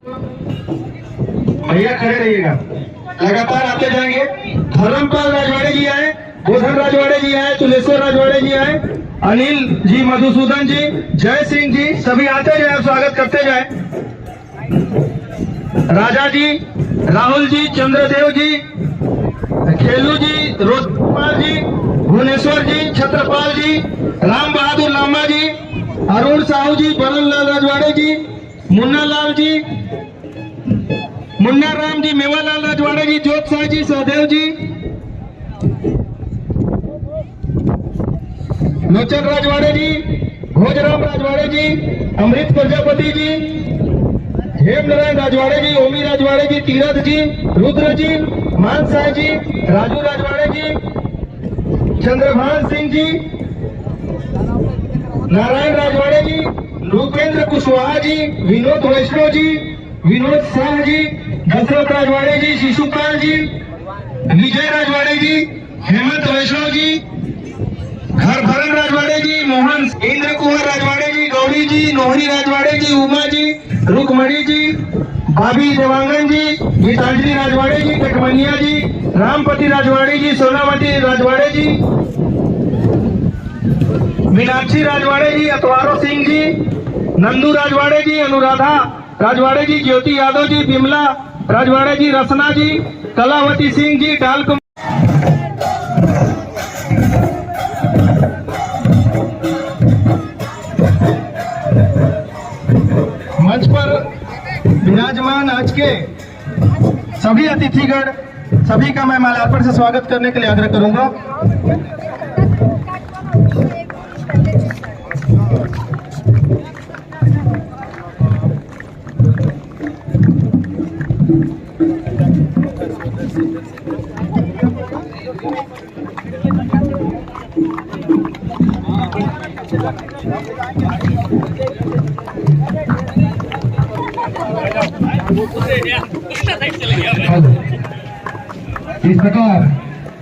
भैया खड़े रहिएगा, लगातार आते जाएंगे। धर्मपाल राजवाड़े जी आए, गोधन राजवाड़े जी आए, तुलेश्वर राजवाड़े जी आए, अनिल जी, मधुसूदन जी, जय सिंह जी, सभी आते जाए, स्वागत करते जाए। राजा जी, राहुल जी, चंद्रदेव जी, खेलू जी, रोज कुमार जी, भुवनेश्वर जी, छत्रपाल जी, राम बहादुर लांबा जी, अरुण साहू जी, बरन लाल राजवाड़े जी, मुन्ना लाल जी, मुन्ना राम जी, मेवालाल राजवाड़े जी, जोत साह जी, सहदेव जी, लोचन राजवाड़े जी, भोजराम राजवाड़े जी, अमृत प्रजापति जी, हेमनारायण राजवाड़े जी, ओमी राजवाड़े जी, तीरथ जी, रुद्र जी, मान साह जी, राजू राजवाड़े जी, चंद्रभान सिंह जी, नारायण राजवाड़े जी, रूपेंद्र कुशवाहा जी, विनोद वैष्णव जी, विनोद शाह जी, दशरथ राजवाड़े जी, शिशुपाल जी, विजय राजवाड़े जी, हेमंत वैष्णव जी, घर भरन राजवाड़े जी, मोहन इंद्र कुमार राजवाड़े जी, गौरी जी, नोहरी राजवाड़े जी, उमा जी, रुकमणी जी, भाभी देवांगन जी, गीतांजलि राजवाड़े जी, कटमनिया जी, रामपति राजवाड़े जी, सोनावती राजवाड़े जी, मीनाक्षी राजवाड़े जी, अतवारो सिंह जी, नंदू राजवाड़े जी, अनुराधा राजवाड़े जी, ज्योति यादव जी, बिमला राजवाड़े जी, रसना जी, कलावती सिंह जी, डाल मंच पर विराजमान आज के सभी अतिथिगण, सभी का मैं माल्यार्पण से स्वागत करने के लिए आग्रह करूंगा। इस प्रकार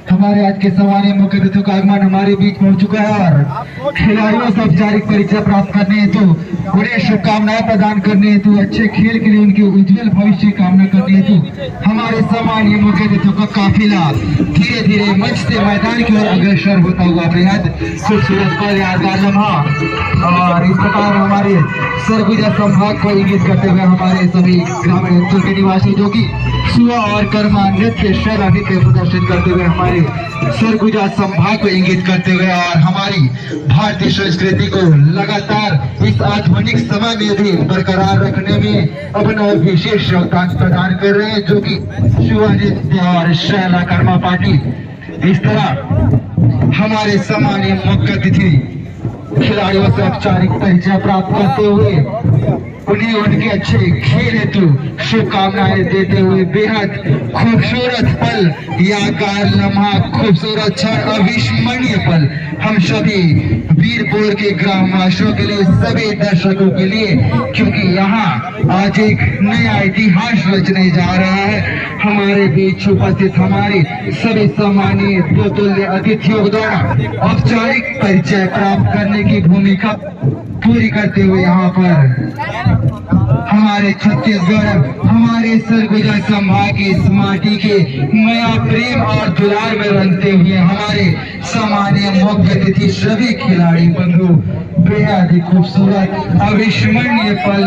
हमारे आज के सम्मानीय मुख्य अतिथियों का आगमन हमारे बीच पहुंच चुका है और खिलाड़ियों से औपचारिक परिचय प्राप्त करने हेतु उन्हें शुभकामनाएं प्रदान करने हेतु अच्छे खेल के लिए उनके उज्जवल भविष्य की कामना करने हेतु हमारे सम्मानीय मुख्य अतिथियों का काफिला धीरे धीरे मंच से मैदान की ओर अग्रसर होता हुआ बेहद खूबसूरत पल यादगार लम्हा। और इस प्रकार हमारे सरगुजा संभाग को इंगित करते हुए हमारे सभी ग्रामीण अंचल के निवासी जो कि सुआ और कर्मा नृत्य शैला नृत्य प्रदर्शन करते हुए हमारे सरगुजा संभाग को इंगित करते हुए और हमारी भारतीय संस्कृति को लगातार इस आधुनिक समय में भी बरकरार रखने में अपना विशेष योगदान प्रदान कर रहे हैं, जो कि सुआ नृत्य और शैला कर्मा पार्टी। इस तरह हमारे सम्मानीय मुख्य अतिथि खिलाड़ियों से औपचारिक परिचय प्राप्त करते हुए उन्हें उनके अच्छे खेल हेतु शुभकामनाएं देते हुए बेहद खूबसूरत पल, यादगार लम्हा, खूबसूरत क्षण, अविस्मरणीय पल हम सभी वीरपुर के ग्रामवासियों के लिए, सभी दर्शकों के लिए, क्योंकि यहाँ आज एक नया इतिहास रचने जा रहा है। हमारे बीच उपस्थित हमारे सभी सम्मानीय तुल्य अतिथियों द्वारा औपचारिक परिचय प्राप्त करने की भूमिका पूरी करते हुए यहाँ पर हमारे छत्तीसगढ़, हमारे सरगुजा संभाग की इस माटी के माया प्रेम और दुलार में रंगते हुए हमारे सम्मानीय मुख्य अतिथि सभी खिलाड़ी बंधु बेहद ही खूबसूरत अविस्मरणीय पल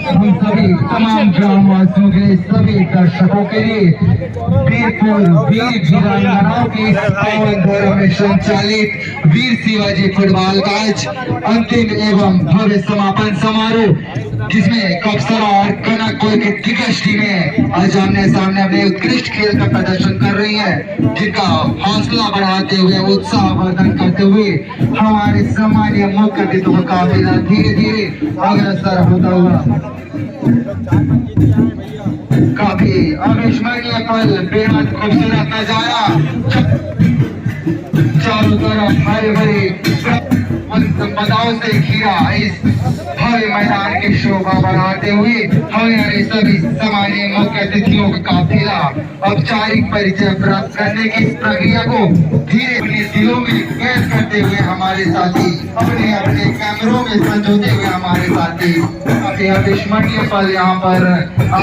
हम सभी तमाम ग्रामवासियों के लिए, सभी दर्शकों के लिए वीरपुर वीर वीरांगनाओं की पावन गौरव में संचालित वीर शिवाजी फुटबॉल का आज अंतिम एवं भव्य समापन समारोह, जिसमें कप्सरा और कनकपुर की दिग्गज टीमें आज आमने सामने अपने उत्कृष्ट खेल का प्रदर्शन कर रही हैं, जिनका हौसला बढ़ाते हुए, उत्साह वर्धन करते हुए हमारे सम्मानीय मुख्य अतिथियों का काफिला धीरे धीरे अग्रसर होता हुआ काफी अविस्मरणीय पल, बेहद खूबसूरत नजारा, चारों तरफ हरे भरे उन संपदाओं से घिरा इस भव्य मैदान की शोभा बढ़ाते हुए हमारे सभी सम्मानीय मुख्य अतिथियों का काफिला औपचारिक परिचय प्राप्त करने की इस प्रक्रिया को धीरे अपने दिलों में कैद करते हुए हमारे साथी अपने अपने कैमरों में संजोते हुए हमारे साथी काफी अविस्मरणीय पल यहाँ पर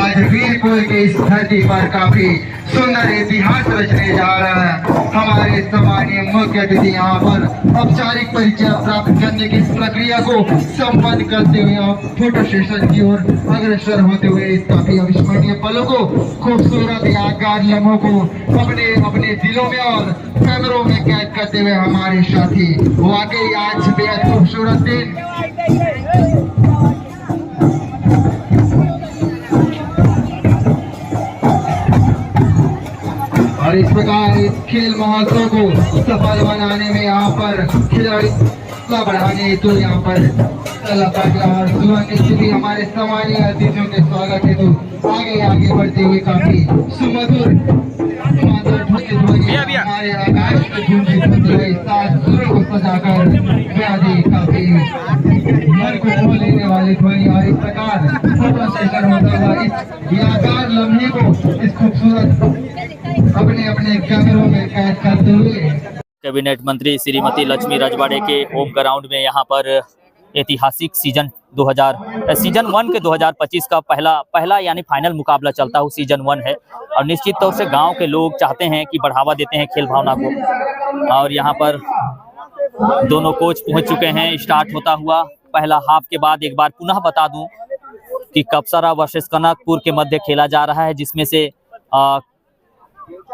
आज वीरपुर के इस धरती पर काफी सुंदर इतिहास रचने जा रहा है। हमारे सम्मानीय मुख्य अतिथि यहाँ पर औपचारिक परिचय प्राप्त करने की इस प्रक्रिया को संपन्न करते हुए आप फोटो सेशन की ओर अग्रसर होते हुए इस काफी अविस्मरणीय पलों को खूबसूरत यादगार लम्हों को अपने अपने दिलों में और कैमरों में कैद करते हुए हमारे साथी वाकई आज बेहद खूबसूरत दिन। और इस प्रकार इस खेल महोत्सव को सफल बनाने में यहाँ पर खिलाड़ी बढ़ाने हेतु यहाँ पर और सुबह भी हमारे सम्मानीय अतिथियों के स्वागत हेतु आगे आगे बढ़ते हुए काफी सुमधुर हमारे आकाश में सूर्य को सजाकर काफी मन को मोह लेने वाली ध्वनि और इस प्रकार फोटो सेशन होता हुआ इस यादगार लम्हे को इस खूबसूरत अपने अपने कैमरों में कैद करते हुए कैबिनेट मंत्री श्रीमती लक्ष्मी रजवाड़े के होम ग्राउंड में यहाँ पर ऐतिहासिक सीजन 1 के 2025 का पहला यानी फाइनल मुकाबला चलता हुआ सीजन 1 है। और निश्चित तौर से गांव के लोग चाहते हैं कि बढ़ावा देते हैं खेल भावना को। और यहाँ पर दोनों कोच पहुंच चुके हैं। स्टार्ट होता हुआ पहला हाफ के बाद एक बार पुनः बता दूं कि कपसरा वर्सेस कनकपुर के मध्य खेला जा रहा है, जिसमें से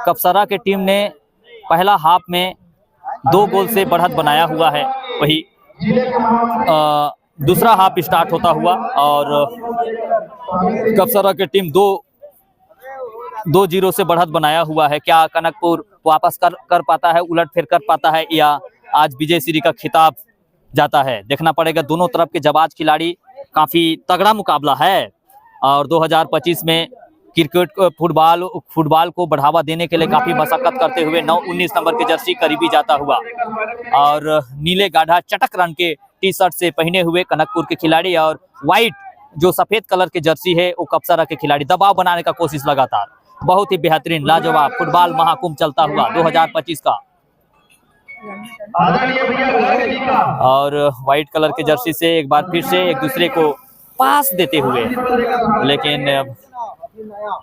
कपसरा के टीम ने पहला हाफ में 2 गोल से बढ़त बनाया हुआ है। वही दूसरा हाफ स्टार्ट होता हुआ और कपसरा की टीम 2-0 से बढ़त बनाया हुआ है। क्या कनकपुर वापस कर पाता है, उलटफेर कर पाता है, या आज विजय श्री का खिताब जाता है, देखना पड़ेगा। दोनों तरफ के जाबाज खिलाड़ी, काफी तगड़ा मुकाबला है। और 2025 में क्रिकेट फुटबॉल को बढ़ावा देने के लिए काफी मशक्कत करते हुए 19 नंबर की जर्सी करीबी जाता हुआ और नीले गाढ़ा चटक रंग के टी शर्ट से पहने हुए कनकपुर के खिलाड़ी और व्हाइट जो सफेद कलर की जर्सी है वो कपसरा के खिलाड़ी दबाव बनाने का कोशिश लगातार। बहुत ही बेहतरीन लाजवाब फुटबॉल महाकुंभ चलता हुआ 2025 का। और व्हाइट कलर के जर्सी से एक बार फिर से एक दूसरे को पास देते हुए, लेकिन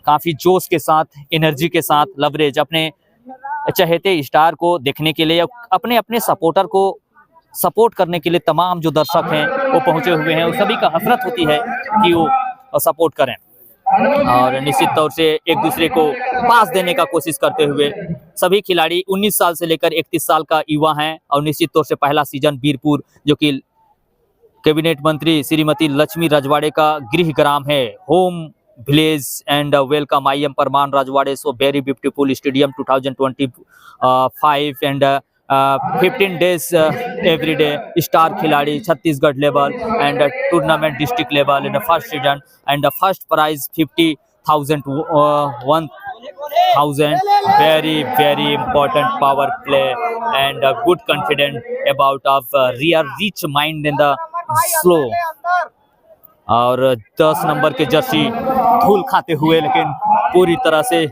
काफी जोश के साथ, एनर्जी के साथ लवरेज अपने चहेते स्टार को देखने के लिए, अपने अपने सपोर्टर को सपोर्ट करने के लिए तमाम जो दर्शक हैं वो पहुंचे हुए हैं। सभी का हसरत होती है कि वो सपोर्ट करें और निश्चित तौर से एक दूसरे को पास देने का कोशिश करते हुए सभी खिलाड़ी 19 साल से लेकर 31 साल का युवा हैं। और निश्चित तौर से पहला सीजन वीरपुर, जो कि कैबिनेट मंत्री श्रीमती लक्ष्मी रजवाड़े का गृह ग्राम है, home village, and welcome I am Parman Rajwade, so very beautiful stadium 2025 and 15 days every day star खिलाड़ी Chhattisgarh level and tournament district level in the first season and the first prize 50,000 1,000 very important power play and good confidence about of real rich mind in the slow। और 10 number के Jersey धूल खाते हुए, लेकिन पूरी तरह से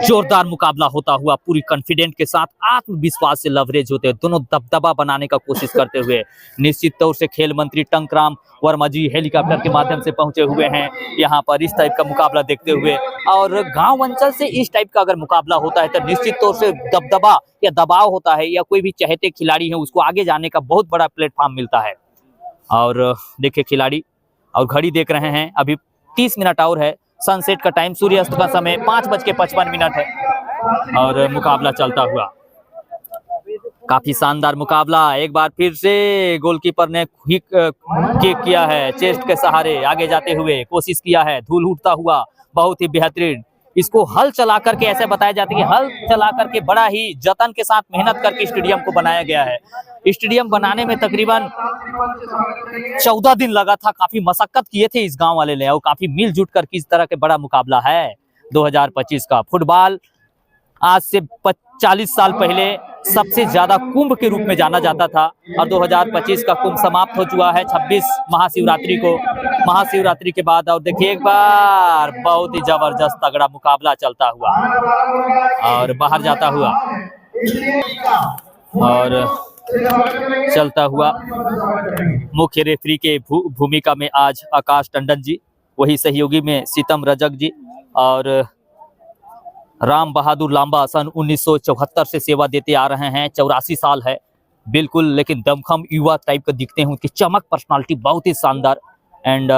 जोरदार मुकाबला होता हुआ पूरी कॉन्फिडेंट के साथ, आत्मविश्वास से लवरेज होते हुए, दोनों दबदबा बनाने का कोशिश करते हुए निश्चित तौर से खेल मंत्री टंकराम वर्मा जी हेलीकॉप्टर के माध्यम से पहुंचे हुए हैं यहाँ पर इस टाइप का मुकाबला देखते हुए। और गांव अंचल से इस टाइप का अगर मुकाबला होता है तो निश्चित तौर से दबदबा या दबाव होता है, या कोई भी चहेते खिलाड़ी है उसको आगे जाने का बहुत बड़ा प्लेटफॉर्म मिलता है। और देखिए खिलाड़ी और घड़ी देख रहे हैं, अभी 30 मिनट और है, सनसेट का टाइम, सूर्यास्त का समय 5:55 है और मुकाबला चलता हुआ। काफी शानदार मुकाबला। एक बार फिर से गोलकीपर ने किक किया है, चेस्ट के सहारे आगे जाते हुए कोशिश किया है, धूल उठता हुआ, बहुत ही बेहतरीन। इसको हल चला करके, ऐसे बताया जाता है कि हल चला करके बड़ा ही जतन के साथ मेहनत करके स्टेडियम को बनाया गया है। स्टेडियम बनाने में तकरीबन 14 दिन लगा था, काफी मशक्कत किए थे इस गांव वाले ने, और काफी मिलजुल कर इस तरह के बड़ा मुकाबला है 2025 का। फुटबॉल आज से 40 साल पहले सबसे ज्यादा कुंभ के रूप में जाना जाता था। और 2025 का कुंभ समाप्त हो चुका है 26 महाशिवरात्रि को। महाशिवरात्रि के बाद और देखिए एक बार बहुत ही जबरदस्त तगड़ा मुकाबला चलता हुआ और बाहर जाता हुआ और चलता हुआ मुख्य रेफरी के भूमिका में आज आकाश टंडन जी, वही सहयोगी में सीतम रजक जी और राम बहादुर लांबा सन 1974 से सेवा देते आ रहे हैं। 84 साल है बिल्कुल, लेकिन दमखम युवा टाइप का दिखते हैं। उनकी चमक, पर्सनालिटी बहुत ही शानदार एंड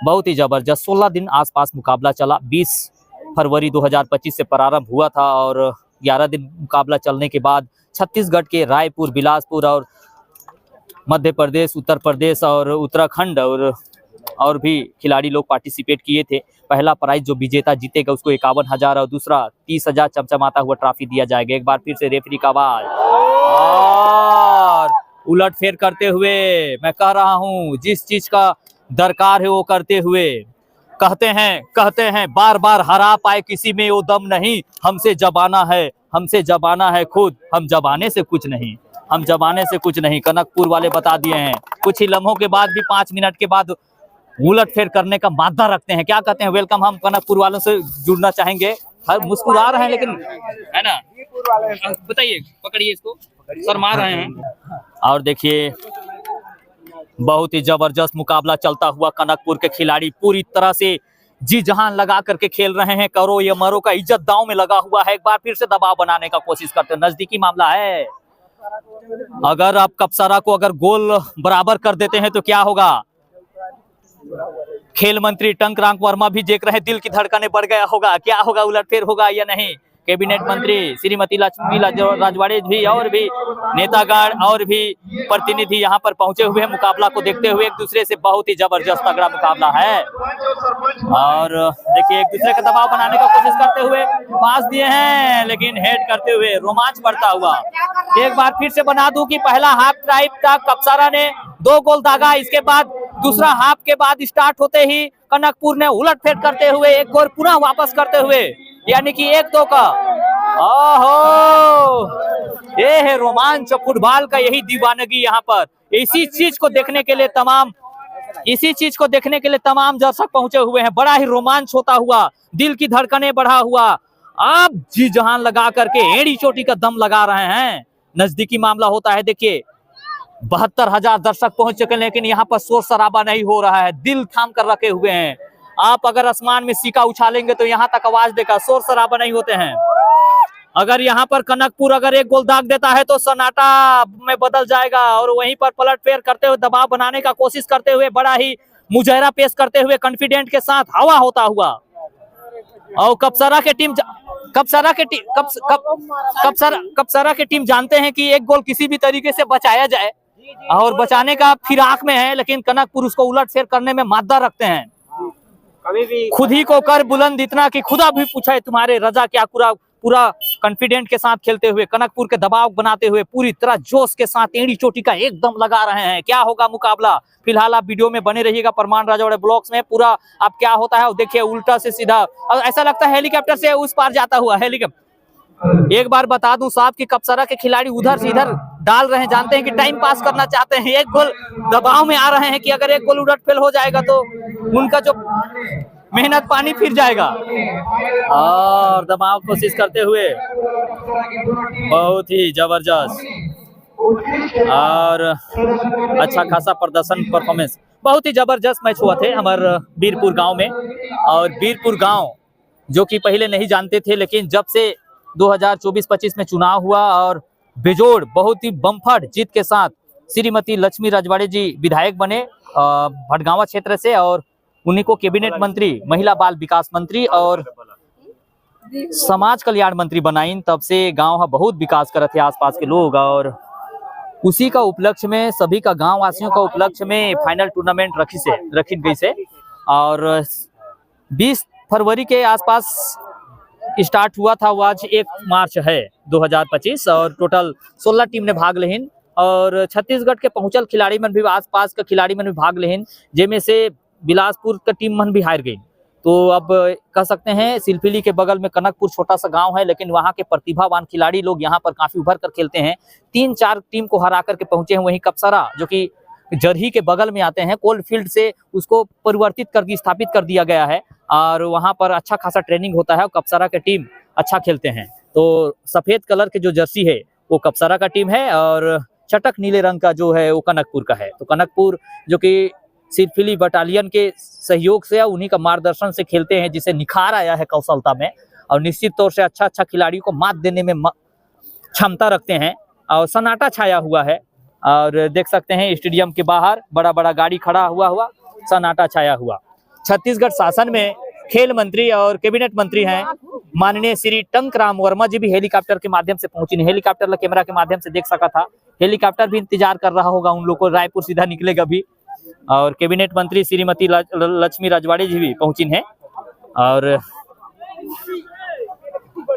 बहुत ही जबरदस्त। 16 दिन आसपास मुकाबला चला। 20 फरवरी 2025 से प्रारंभ हुआ था और 11 दिन मुकाबला चलने के बाद छत्तीसगढ़ के रायपुर, बिलासपुर और मध्य प्रदेश, उत्तर प्रदेश और उत्तराखंड और भी खिलाड़ी लोग पार्टिसिपेट किए थे। पहला प्राइज जो विजेता जीतेगा उसको 51,000 और दूसरा 30,000 चमचमाता हुआ ट्रॉफी दिया जाएगा। एक बार फिर से रेफरी का आवाज और उलटफेर करते हुए मैं कह रहा हूं, जिस चीज का दरकार है वो करते हुए कहते हैं बार बार हरा पाए किसी में वो दम नहीं, हमसे जबाना है खुद, हम जबाने से कुछ नहीं। कनकपुर वाले बता दिए हैं। कुछ ही लम्हों के बाद भी 5 मिनट के बाद उलटफेर करने का मादा रखते हैं। क्या कहते हैं? वेलकम। हम कनकपुर वालों से जुड़ना चाहेंगे। हर मुस्कुरा रहे हैं लेकिन, है ना, बताइए, पकड़िए इसको, शर्मा रहे हैं। और देखिए बहुत ही जबरदस्त मुकाबला चलता हुआ। कनकपुर के खिलाड़ी पूरी तरह से जी जहां लगा करके खेल रहे हैं। करो या मरो का इज्जत दांव में लगा हुआ है। एक बार फिर से दबाव बनाने का कोशिश करते हैं। नजदीकी मामला है। अगर आप कपसारा को अगर गोल बराबर कर देते हैं तो क्या होगा? खेल मंत्री टंकरांग वर्मा भी देख रहे हैं, दिल की धड़कनें बढ़ गया होगा। क्या होगा? उलटफेर होगा या नहीं? कैबिनेट मंत्री श्रीमती लक्ष्मी राजवाड़े भी और भी नेतागण और भी प्रतिनिधि यहाँ पर पहुंचे हुए हैं। मुकाबला को देखते हुए एक दूसरे से बहुत ही जबरदस्त तगड़ा मुकाबला है। और देखिए एक दूसरे का दबाव बनाने का कोशिश करते हुए पास दिए हैं, लेकिन हेड करते हुए रोमांच बढ़ता हुआ। एक बार फिर से बना दूं कि पहला हाफ टाइम तक कपसारा ने 2 गोल दागा। इसके बाद दूसरा हाफ के बाद स्टार्ट होते ही कनकपुर ने उलटफेर करते हुए 1 गोल पुनः वापस करते हुए, यानी कि 1-2 का। ओहो, ये है रोमांच फुटबॉल का, यही दीवानगी यहाँ पर। इसी चीज को देखने के लिए तमाम दर्शक पहुंचे हुए हैं। बड़ा ही रोमांच होता हुआ, दिल की धड़कनें बढ़ा हुआ। आप जी जहां लगा करके एड़ी चोटी का दम लगा रहे हैं। नजदीकी मामला होता है। देखिए 72,000 दर्शक पहुंच चुके हैं, लेकिन यहाँ पर शोर शराबा नहीं हो रहा है। दिल थाम कर रखे हुए हैं। आप अगर आसमान में सिक्का उछालेंगे तो यहाँ तक आवाज देगा, शोर शराबा नहीं होते हैं। अगर यहाँ पर कनकपुर अगर 1 गोल दाग देता है तो सन्नाटा में बदल जाएगा। और वहीं पर पलटफेर करते हुए, दबाव बनाने का कोशिश करते हुए, बड़ा ही मुजाहरा पेश करते हुए, कॉन्फिडेंट के साथ हवा होता हुआ। और कपसारा के टीम जानते हैं कि 1 गोल किसी भी तरीके से बचाया जाए और बचाने का फिराक में है, लेकिन कनकपुर उसको उलटफेर करने में मादा रखते हैं। खुद ही को कर बुलंद इतना कि खुदा भी पूछे तुम्हारे रजा क्या। पूरा कॉन्फिडेंट के साथ खेलते हुए, कनकपुर के दबाव बनाते हुए, पूरी तरह जोश के साथ एड़ी चोटी का एकदम लगा रहे हैं। क्या होगा मुकाबला? फिलहाल आप वीडियो में बने रहिएगा प्रमाण राजवाड़े ब्लॉग्स में। पूरा अब क्या होता है देखिए, उल्टा से सीधा, और ऐसा लगता है हेलीकॉप्टर से उस पार जाता हुआ हेलीकॉप्टर। एक बार बता दूं साहब कि कपसारा के खिलाड़ी उधर से इधर डाल रहे हैं, जानते हैं कि टाइम पास करना चाहते हैं। 1 गोल दबाव में आ रहे हैं कि अगर 1 गोल उलटफेर हो जाएगा तो उनका जो मेहनत पानी फिर जाएगा। और दबाव कोशिश करते हुए बहुत ही जबरदस्त और अच्छा खासा परफॉर्मेंस, बहुत ही जबरदस्त मैच हुआ थे हमारे बीरपुर गांव में। और बीरपुर गांव जो कि पहले नहीं जानते थे, लेकिन जब से 2024-25 में चुनाव हुआ और बेजोड़ बहुत ही बम्फर जीत के साथ श्रीमती लक्ष्मी राजवाड़े जी विधायक बने भटगांवा क्षेत्र से, और उन्हीं को कैबिनेट मंत्री, महिला बाल विकास मंत्री और समाज कल्याण मंत्री बनाई। तब से गांव बहुत विकास कर रहे थे आसपास के लोग। और उसी का उपलक्ष्य में, सभी का गांव वासियों का उपलक्ष्य में फाइनल टूर्नामेंट रखी गई से। और 20 फरवरी के आसपास स्टार्ट हुआ था। वो आज 1 मार्च है 2025 और टोटल 16 टीम ने भाग लेहिन। और छत्तीसगढ़ के पहुंचल खिलाड़ी मन भी, आसपास के खिलाड़ी मन भी भाग लेहिन, जेमे से बिलासपुर का टीम मन भी हार गई। तो अब कह सकते हैं सिलफिली के बगल में कनकपुर छोटा सा गांव है, लेकिन वहां के प्रतिभावान खिलाड़ी लोग यहाँ पर काफी उभर कर खेलते हैं। 3-4 टीम को हरा करके पहुंचे हैं। वहीं कपसरा जो कि जरही के बगल में आते हैं, कोल्ड फील्ड से उसको परिवर्तित कर दी, स्थापित कर दिया गया है और वहां पर अच्छा खासा ट्रेनिंग होता है और कपसरा के टीम अच्छा खेलते हैं। तो सफेद कलर के जो जर्सी है वो कपसरा का टीम है और चटक नीले रंग का जो है वो कनकपुर का है। तो कनकपुर जो कि सिरफिली बटालियन के सहयोग से उन्हीं का मार्गदर्शन से खेलते हैं, जिसे निखार आया है कौशलता में और निश्चित तौर से अच्छा खिलाड़ियों को मात देने में क्षमता रखते हैं और सन्नाटा छाया हुआ है। और देख सकते हैं स्टेडियम के बाहर बड़ा बड़ा गाड़ी खड़ा हुआ सन्नाटा छाया हुआ। छत्तीसगढ़ शासन में खेल मंत्री और कैबिनेट मंत्री हैं माननीय श्री टंक राम वर्मा जी भी हेलीकॉप्टर के माध्यम से पहुंची। हेलीकॉप्टर कैमरा के माध्यम से देख सका था। हेलीकॉप्टर भी इंतजार कर रहा होगा उन लोग को, रायपुर सीधा निकलेगा भी। और कैबिनेट मंत्री श्रीमती लक्ष्मी राजवाड़े जी भी पहुंची हैं। और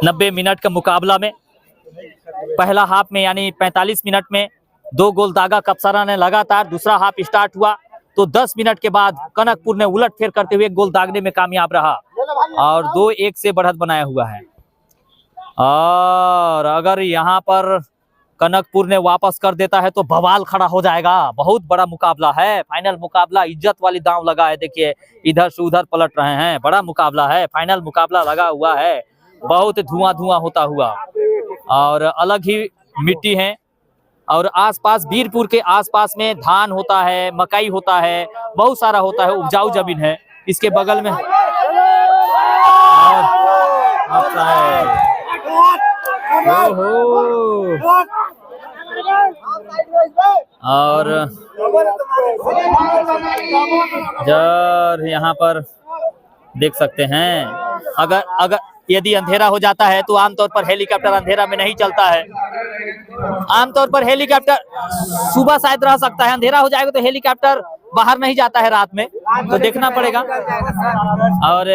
90 मिनट का मुकाबला में पहला हाफ में यानी 45 मिनट में 2 गोल दागा कपसरा ने लगातार। दूसरा हाफ स्टार्ट हुआ तो 10 मिनट के बाद कनकपुर ने उलट फेर करते हुए 1 गोल दागने में कामयाब रहा और 2-1 से बढ़त बनाया हुआ है। और अगर यहाँ पर कनकपुर ने वापस कर देता है तो बवाल खड़ा हो जाएगा। बहुत बड़ा मुकाबला है, फाइनल मुकाबला, इज्जत वाली दांव लगा है। देखिए इधर से उधर पलट रहे हैं, बड़ा मुकाबला है, फाइनल मुकाबला लगा हुआ है। बहुत धुआं होता हुआ और अलग ही मिट्टी है और आसपास बीरपुर के आसपास में धान होता है, मकई होता है, बहुत सारा होता है, उपजाऊ जमीन है। इसके बगल में और जर यहाँ पर देख सकते हैं अगर यदि अंधेरा हो जाता है तो आमतौर पर हेलीकॉप्टर अंधेरा में नहीं चलता है। आमतौर पर हेलीकॉप्टर सुबह शायद रह सकता है, अंधेरा हो जाएगा तो हेलीकॉप्टर बाहर नहीं जाता है रात में, तो देखना पड़ेगा। और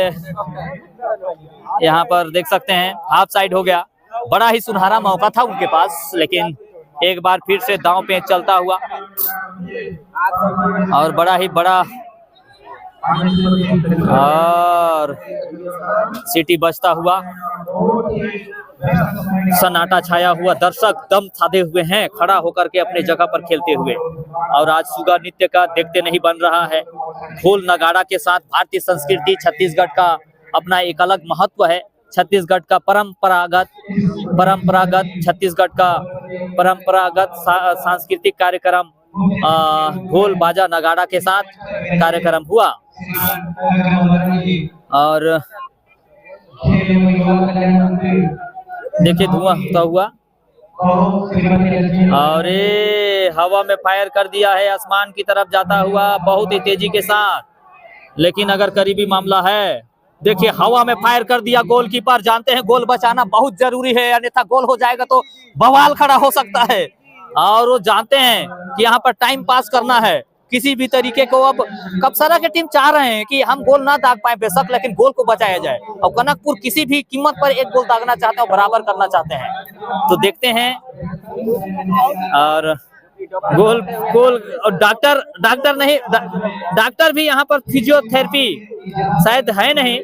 यहाँ पर देख सकते हैं हाफ साइड हो गया। बड़ा ही सुनहरा मौका था उनके पास, लेकिन एक बार फिर से दांव पे चलता हुआ और बड़ा ही बड़ा और सिटी बजता हुआ, सन्नाटा छाया हुआ, दर्शक दम थामे हुए हैं खड़ा होकर के अपने जगह पर खेलते हुए। और आज सुगा नृत्य का देखते नहीं बन रहा है। ढोल नगाड़ा के साथ भारतीय संस्कृति, छत्तीसगढ़ का अपना एक अलग महत्व है। छत्तीसगढ़ का परंपरागत छत्तीसगढ़ का परंपरागत सांस्कृतिक कार्यक्रम ढोल बाजा नगाड़ा के साथ कार्यक्रम हुआ। और देखिए धुआं होता हुआ और हवा में फायर कर दिया है, आसमान की तरफ जाता हुआ बहुत ही तेजी के साथ। लेकिन अगर करीबी मामला है, देखिए हवा में फायर कर दिया गोलकीपर। जानते हैं गोल बचाना बहुत जरूरी है, अन्यथा गोल हो जाएगा तो बवाल खड़ा हो सकता है। और वो जानते हैं कि यहाँ पर टाइम पास करना है किसी भी तरीके को। अब कपसरा की टीम चाह रहे हैं कि हम गोल ना दाग पाए बेशक, लेकिन गोल को बचाया जाए। और कनकपुर किसी भी कीमत पर 1 गोल दागना चाहते हैं और बराबर करना चाहते हैं। तो देखते हैं। और गोल और डॉक्टर भी यहाँ पर फिजियोथेरेपी शायद है नहीं,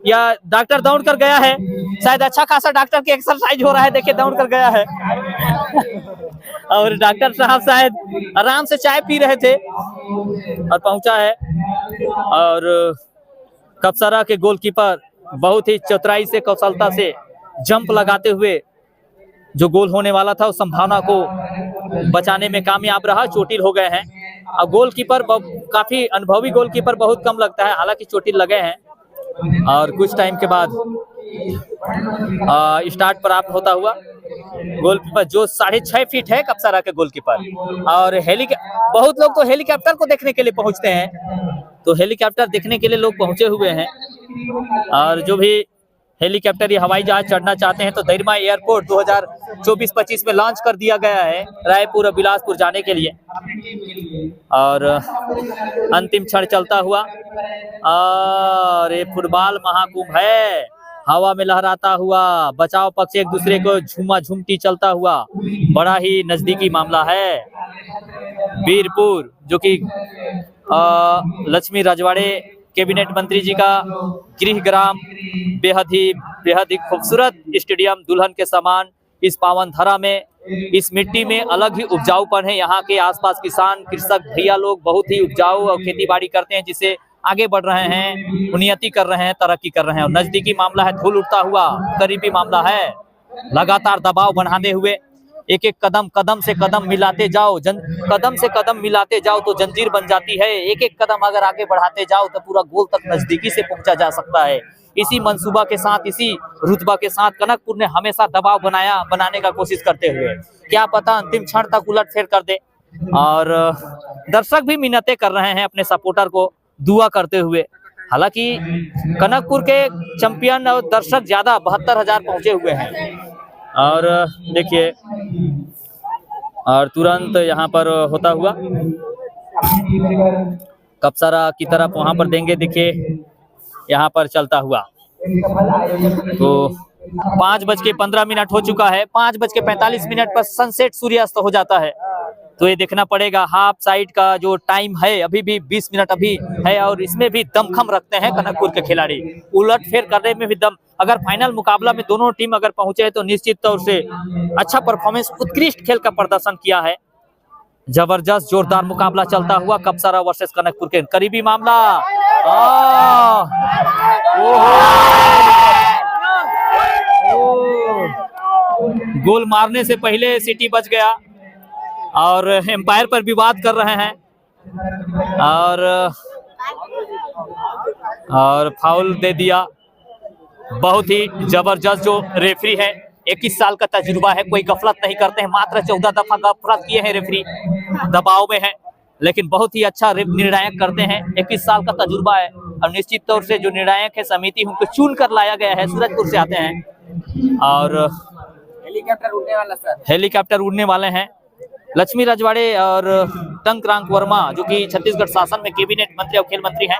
या डॉक्टर दौड़ कर गया है शायद। अच्छा खासा डॉक्टर की एक्सरसाइज हो रहा है, देखिए दौड़ कर गया है। और डॉक्टर साहब शायद आराम से चाय पी रहे थे और पहुंचा है। और कपसरा के गोलकीपर बहुत ही चतुराई से, कौशलता से जंप लगाते हुए जो गोल होने वाला था उस संभावना को बचाने में कामयाब रहा। चोटिल हो गए हैं। अब गोलकीपर काफी अनुभवी गोलकीपर बहुत कम लगता है, हालांकि चोटिल लगे हैं। और कुछ टाइम के बाद स्टार्ट प्राप्त होता हुआ गोलकीपर जो 6.5 फीट है कपसरा के गोलकीपर। और बहुत लोग तो हेलीकॉप्टर को देखने के लिए पहुंचते हैं, तो हेलीकॉप्टर देखने के लिए लोग पहुंचे हुए हैं। और जो भी हेलीकॉप्टर या हवाई जहाज चढ़ना चाहते हैं तो दरिमा एयरपोर्ट 2024-25 में लॉन्च कर दिया गया है रायपुर और बिलासपुर जाने के लिए। और अंतिम क्षण चलता हुआ और ये फुटबॉल महाकुंभ है, हवा में लहराता हुआ, बचाव पक्ष एक दूसरे को झूमा झूमती चलता हुआ, बड़ा ही नजदीकी मामला है। बीरपुर जो कि लक्ष्मी राजवाड़े कैबिनेट मंत्री जी का गृह ग्राम बेहद ही खूबसूरत स्टेडियम दुल्हन के समान इस पावन धरा में, इस मिट्टी में अलग ही उपजाऊपन है। यहाँ के आसपास किसान कृषक भैया लोग बहुत ही उपजाऊ और खेती बाड़ी करते हैं, जिससे आगे बढ़ रहे हैं, उन्नति कर रहे हैं, तरक्की कर रहे हैं। और नजदीकी मामला है, धूल उड़ता हुआ करीबी मामला है। लगातार दबाव बढ़ाते हुए एक एक कदम से कदम मिलाते जाओ, कदम से कदम मिलाते जाओ तो जंजीर बन जाती है। एक एक कदम अगर आगे बढ़ाते जाओ तो पूरा गोल तक नजदीकी से पहुंचा जा सकता है। इसी मंसूबा के साथ, इसी रुतबा के साथ कनकपुर ने हमेशा दबाव बनाने का कोशिश करते हुए, क्या पता अंतिम क्षण तक उलट फेर कर दे। और दर्शक भी मिन्नतें कर रहे हैं अपने सपोर्टर को दुआ करते हुए। हालांकि कनकपुर के चैंपियन और दर्शक ज्यादा 72,000 पहुंचे हुए हैं। और देखिए, और तुरंत यहाँ पर होता हुआ कपसारा की तरफ वहां पर देंगे। देखिए यहाँ पर चलता हुआ तो 5:15 हो चुका है। 5:45 पर सनसेट सूर्यास्त हो जाता है। तो ये देखना पड़ेगा। हाफ साइड का जो टाइम है अभी भी 20 मिनट अभी है, और इसमें भी दमखम रखते हैं कनकपुर के खिलाड़ी, उलट फेर करने में भी दम। अगर फाइनल मुकाबला में दोनों टीम अगर पहुंचे तो निश्चित तौर से अच्छा परफॉर्मेंस, उत्कृष्ट खेल का प्रदर्शन किया है। जबरदस्त जोरदार मुकाबला चलता हुआ कपसारा वर्सेस कनकपुर के करीबी मामला। गोल मारने से पहले सीटी बज गया और एम्पायर पर विवाद कर रहे हैं, और फाउल दे दिया। बहुत ही जबरदस्त जो रेफरी है, 21 साल का तजुर्बा है, कोई गफलत नहीं करते हैं। मात्र 14 दफा गफलत किए हैं रेफरी, दबाव में है, लेकिन बहुत ही अच्छा निर्णायक करते हैं। 21 साल का तजुर्बा है, और निश्चित तौर से जो निर्णायक है समिति उनको चुन कर लाया गया है। सूरजपुर से आते हैं और हेलीकॉप्टर उड़ने वाले हैं। लक्ष्मी रजवाड़े और टंकरांक वर्मा जो कि छत्तीसगढ़ शासन में कैबिनेट मंत्री और खेल मंत्री हैं,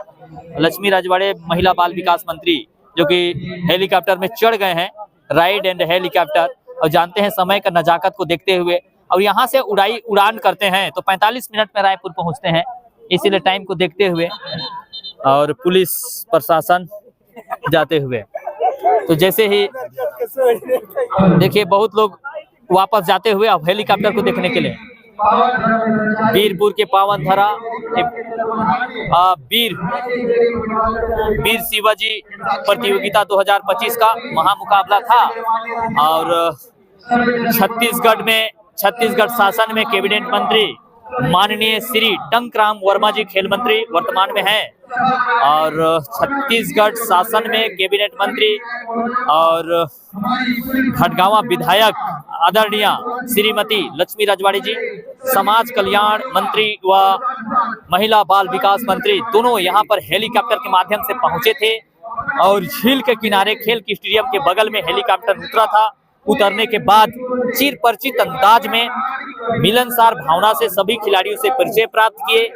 लक्ष्मी रजवाड़े महिला बाल विकास मंत्री जो कि हेलीकॉप्टर में चढ़ गए हैं, राइड एंड हेलीकॉप्टर, और जानते हैं समय का नजाकत को देखते हुए, और यहाँ से उड़ान करते हैं तो 45 मिनट में रायपुर पहुँचते हैं, इसीलिए टाइम को देखते हुए। और पुलिस प्रशासन जाते हुए, तो जैसे ही देखिए बहुत लोग वापस जाते हुए अब हेलीकॉप्टर को देखने के लिए। वीरपुर के पावन धरा वीर शिवाजी प्रतियोगिता 2025 का महामुकाबला था, और छत्तीसगढ़ शासन में कैबिनेट मंत्री माननीय श्री टंकराम वर्मा जी खेल मंत्री वर्तमान में हैं, और छत्तीसगढ़ शासन में कैबिनेट मंत्री और खड़गावा विधायक आदरणीय श्रीमती लक्ष्मी रजवाड़ी जी, समाज कल्याण मंत्री व महिला बाल विकास मंत्री दोनों यहाँ पर हेलीकॉप्टर के माध्यम से पहुंचे थे, और झील के किनारे खेल की स्टेडियम के बगल में हेलीकॉप्टर उतरा था। उतरने के बाद चिर परिचित अंदाज में मिलनसार भावना से सभी खिलाड़ियों से परिचय प्राप्त किए,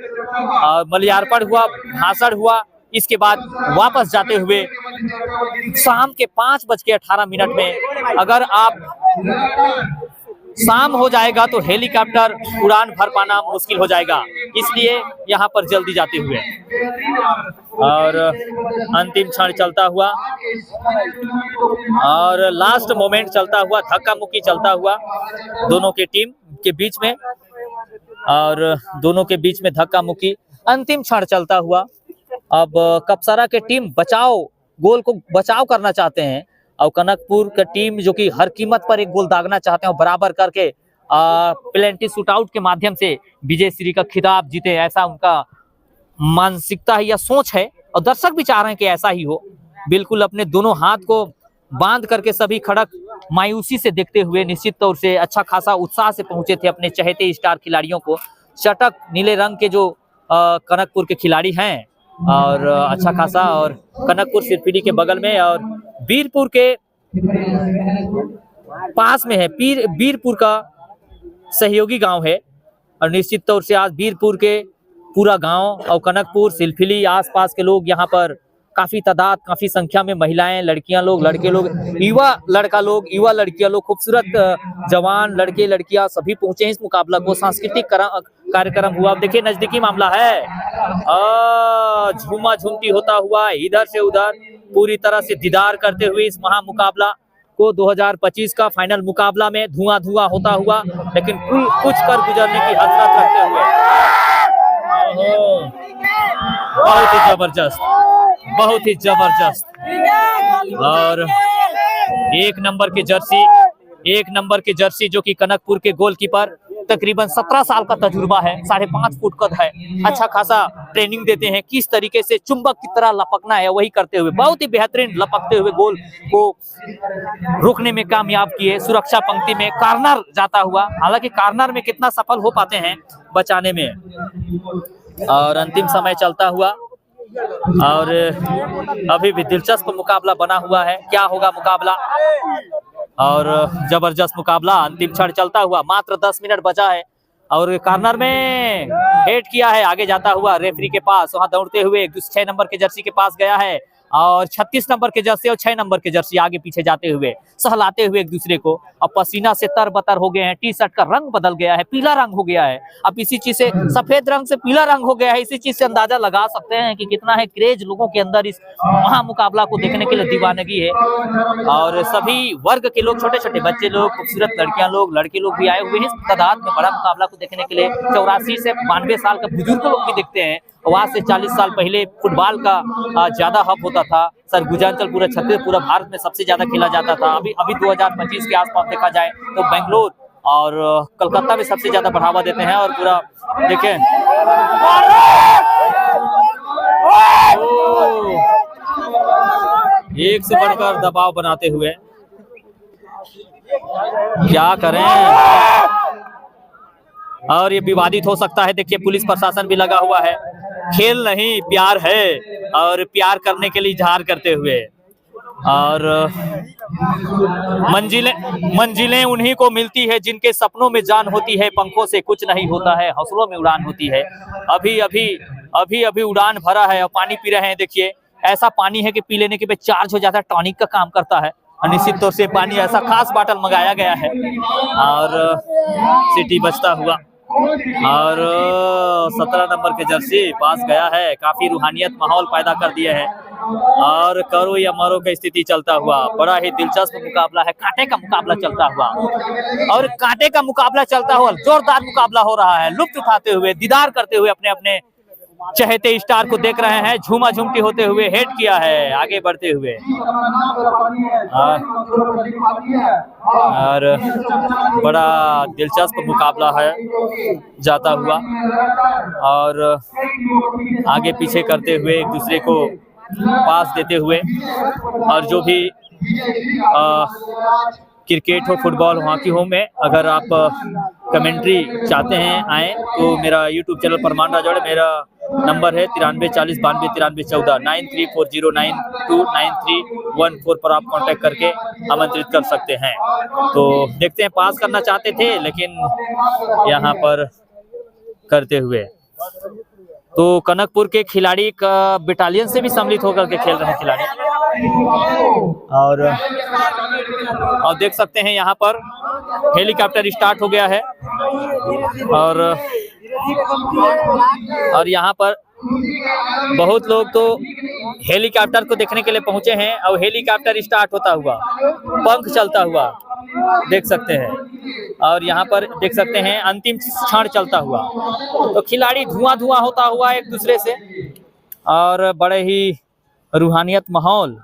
मल्यार्पण हुआ, भाषण हुआ। इसके बाद वापस जाते हुए शाम के 5:18 में, अगर आप शाम हो जाएगा तो हेलीकॉप्टर उड़ान भर पाना मुश्किल हो जाएगा, इसलिए यहाँ पर जल्दी जाते हुए। और अंतिम क्षण चलता हुआ और लास्ट मोमेंट चलता हुआ, धक्का मुक्की चलता हुआ दोनों के टीम के बीच में, और दोनों के बीच में धक्का मुक्की अंतिम क्षण चलता हुआ। अब कपसारा के टीम गोल को बचाव करना चाहते हैं, और कनकपुर का टीम जो कि हर कीमत पर एक गोल दागना चाहते हैं और बराबर करके पेनल्टी शूटआउट के माध्यम से विजय श्री का खिताब जीते, ऐसा उनका मानसिकता है या सोच है, और दर्शक भी चाह रहे हैं कि ऐसा ही हो। बिल्कुल अपने दोनों हाथ को बांध करके सभी खड़क मायूसी से देखते हुए निश्चित तौर से अच्छा खासा उत्साह से पहुंचे थे अपने चहेते स्टार खिलाड़ियों को। चटक नीले रंग के जो कनकपुर के खिलाड़ी हैं, और अच्छा खासा, और कनकपुर सिरफिरी के बगल में और वीरपुर के पास में है, वीरपुर का सहयोगी गांव है, और निश्चित तौर से आज वीरपुर के पूरा गांव और कनकपुर सिलफिली आसपास के लोग यहाँ पर काफी तादाद, काफी संख्या में महिलाएं, लड़कियां लोग, लड़के लोग, युवा लड़का लोग, युवा लड़कियां लोग, खूबसूरत जवान लड़के लड़कियां सभी पहुंचे हैं इस मुकाबला को। सांस्कृतिक कार्यक्रम हुआ। अब देखिए नजदीकी मामला है, झूमा झूमती होता हुआ इधर से उधर पूरी तरह से दीदार करते हुए इस महा मुकाबला को 2025 का फाइनल मुकाबला में धुआं धुआं होता हुआ, लेकिन कुछ कर गुजरने की हसरत रखते हुए। बहुत ही जबरदस्त, बहुत ही जबरदस्त। और एक नंबर की जर्सी जो कि कनकपुर के गोलकीपर, तकरीबन 17 साल का तजुर्बा है, 5.5 फुट कद है, अच्छा खासा ट्रेनिंग देते हैं, किस तरीके से चुंबक की तरह लपकना है वही करते हुए बहुत ही बेहतरीन लपकते हुए गोल को रोकने में कामयाब किए। सुरक्षा पंक्ति में कार्नर जाता हुआ, हालांकि कार्नर में कितना सफल हो पाते हैं बचाने में। और अंतिम समय चलता हुआ और अभी भी दिलचस्प मुकाबला बना हुआ है। क्या होगा मुकाबला? और जबरदस्त मुकाबला, अंतिम क्षण चलता हुआ, मात्र 10 मिनट बचा है और कॉर्नर में हेड किया है, आगे जाता हुआ रेफरी के पास, वहां दौड़ते हुए 6 नंबर के जर्सी के पास गया है और 36 नंबर के जर्सी और 6 नंबर के जर्सी आगे पीछे जाते हुए सहलाते हुए एक दूसरे को। अब पसीना से तरबतर हो गए हैं, टी शर्ट का रंग बदल गया है, पीला रंग हो गया है। अब इसी चीज से सफेद रंग से पीला रंग हो गया है। इसी चीज से अंदाजा लगा सकते हैं कि कितना है क्रेज लोगों के अंदर इस महामुकाबला को देखने के लिए, दीवानगी है। और सभी वर्ग के लोग, छोटे छोटे बच्चे लोग, खूबसूरत लड़कियां लोग, लड़के लोग भी आए हुए हैं इस तादाद में बड़ा मुकाबला को देखने के लिए। 84 से 92 साल का बुजुर्ग लोग भी दिखते हैं। वहां से 40 साल पहले फुटबॉल का ज्यादा हब होता था। सरगुजांचल पूरा छत्तीसगढ़, पूरा भारत में सबसे ज्यादा खेला जाता था। अभी 2025 के आसपास देखा जाए तो बेंगलोर और कलकत्ता में सबसे ज्यादा बढ़ावा देते हैं। और पूरा देखें, एक से बढ़कर दबाव बनाते हुए, क्या करें। और ये विवादित हो सकता है। देखिए पुलिस प्रशासन भी लगा हुआ है। खेल नहीं प्यार है, और प्यार करने के लिए इजहार करते हुए। और मंजिलें उन्हीं को मिलती है जिनके सपनों में जान होती है, पंखों से कुछ नहीं होता है, हौसलों में उड़ान होती है। अभी उड़ान भरा है और पानी पी रहे हैं। देखिए ऐसा पानी है कि पी लेने के बाद चार्ज हो जाता है, टॉनिक का काम करता है। निश्चित तौर से पानी ऐसा खास बॉटल मंगाया गया है। और सिटी बचता हुआ और 17 नंबर के जर्सी पास गया है, काफी रूहानियत माहौल पैदा कर दिए हैं। और करो या मरो का स्थिति चलता हुआ, बड़ा ही दिलचस्प मुकाबला है, कांटे का मुकाबला चलता हुआ। और कांटे का मुकाबला चलता हुआ, जोरदार मुकाबला हो रहा है, लुत्फ उठाते हुए, दीदार करते हुए अपने अपने चहेते स्टार को देख रहे हैं, झूमा झूमती होते हुए हेड किया है आगे बढ़ते हुए। और बड़ा दिलचस्प मुकाबला है जाता हुआ, और आगे पीछे करते हुए एक दूसरे को पास देते हुए। और जो भी क्रिकेट हो, फुटबॉल, हॉकी हो में अगर आप कमेंट्री चाहते हैं आए तो मेरा यूट्यूब चैनल परमान राजवाड़े, मेरा नंबर है 93 40 92 93 14 9340929314 पर आप कांटेक्ट करके आमंत्रित कर सकते हैं। तो देखते हैं, पास करना चाहते थे लेकिन यहाँ पर करते हुए तो कनकपुर के खिलाड़ी का बटालियन से भी सम्मिलित होकर के खेल रहे हैं खिलाड़ी। और देख सकते हैं यहाँ पर हेलीकॉप्टर स्टार्ट हो गया है। और यहाँ पर बहुत लोग तो हेलीकॉप्टर को देखने के लिए पहुंचे हैं। और हेलीकॉप्टर स्टार्ट होता हुआ, पंख चलता हुआ देख सकते हैं। और यहाँ पर देख सकते हैं अंतिम क्षण चलता हुआ, तो खिलाड़ी धुआं धुआं होता हुआ एक दूसरे से, और बड़े ही रूहानियत माहौल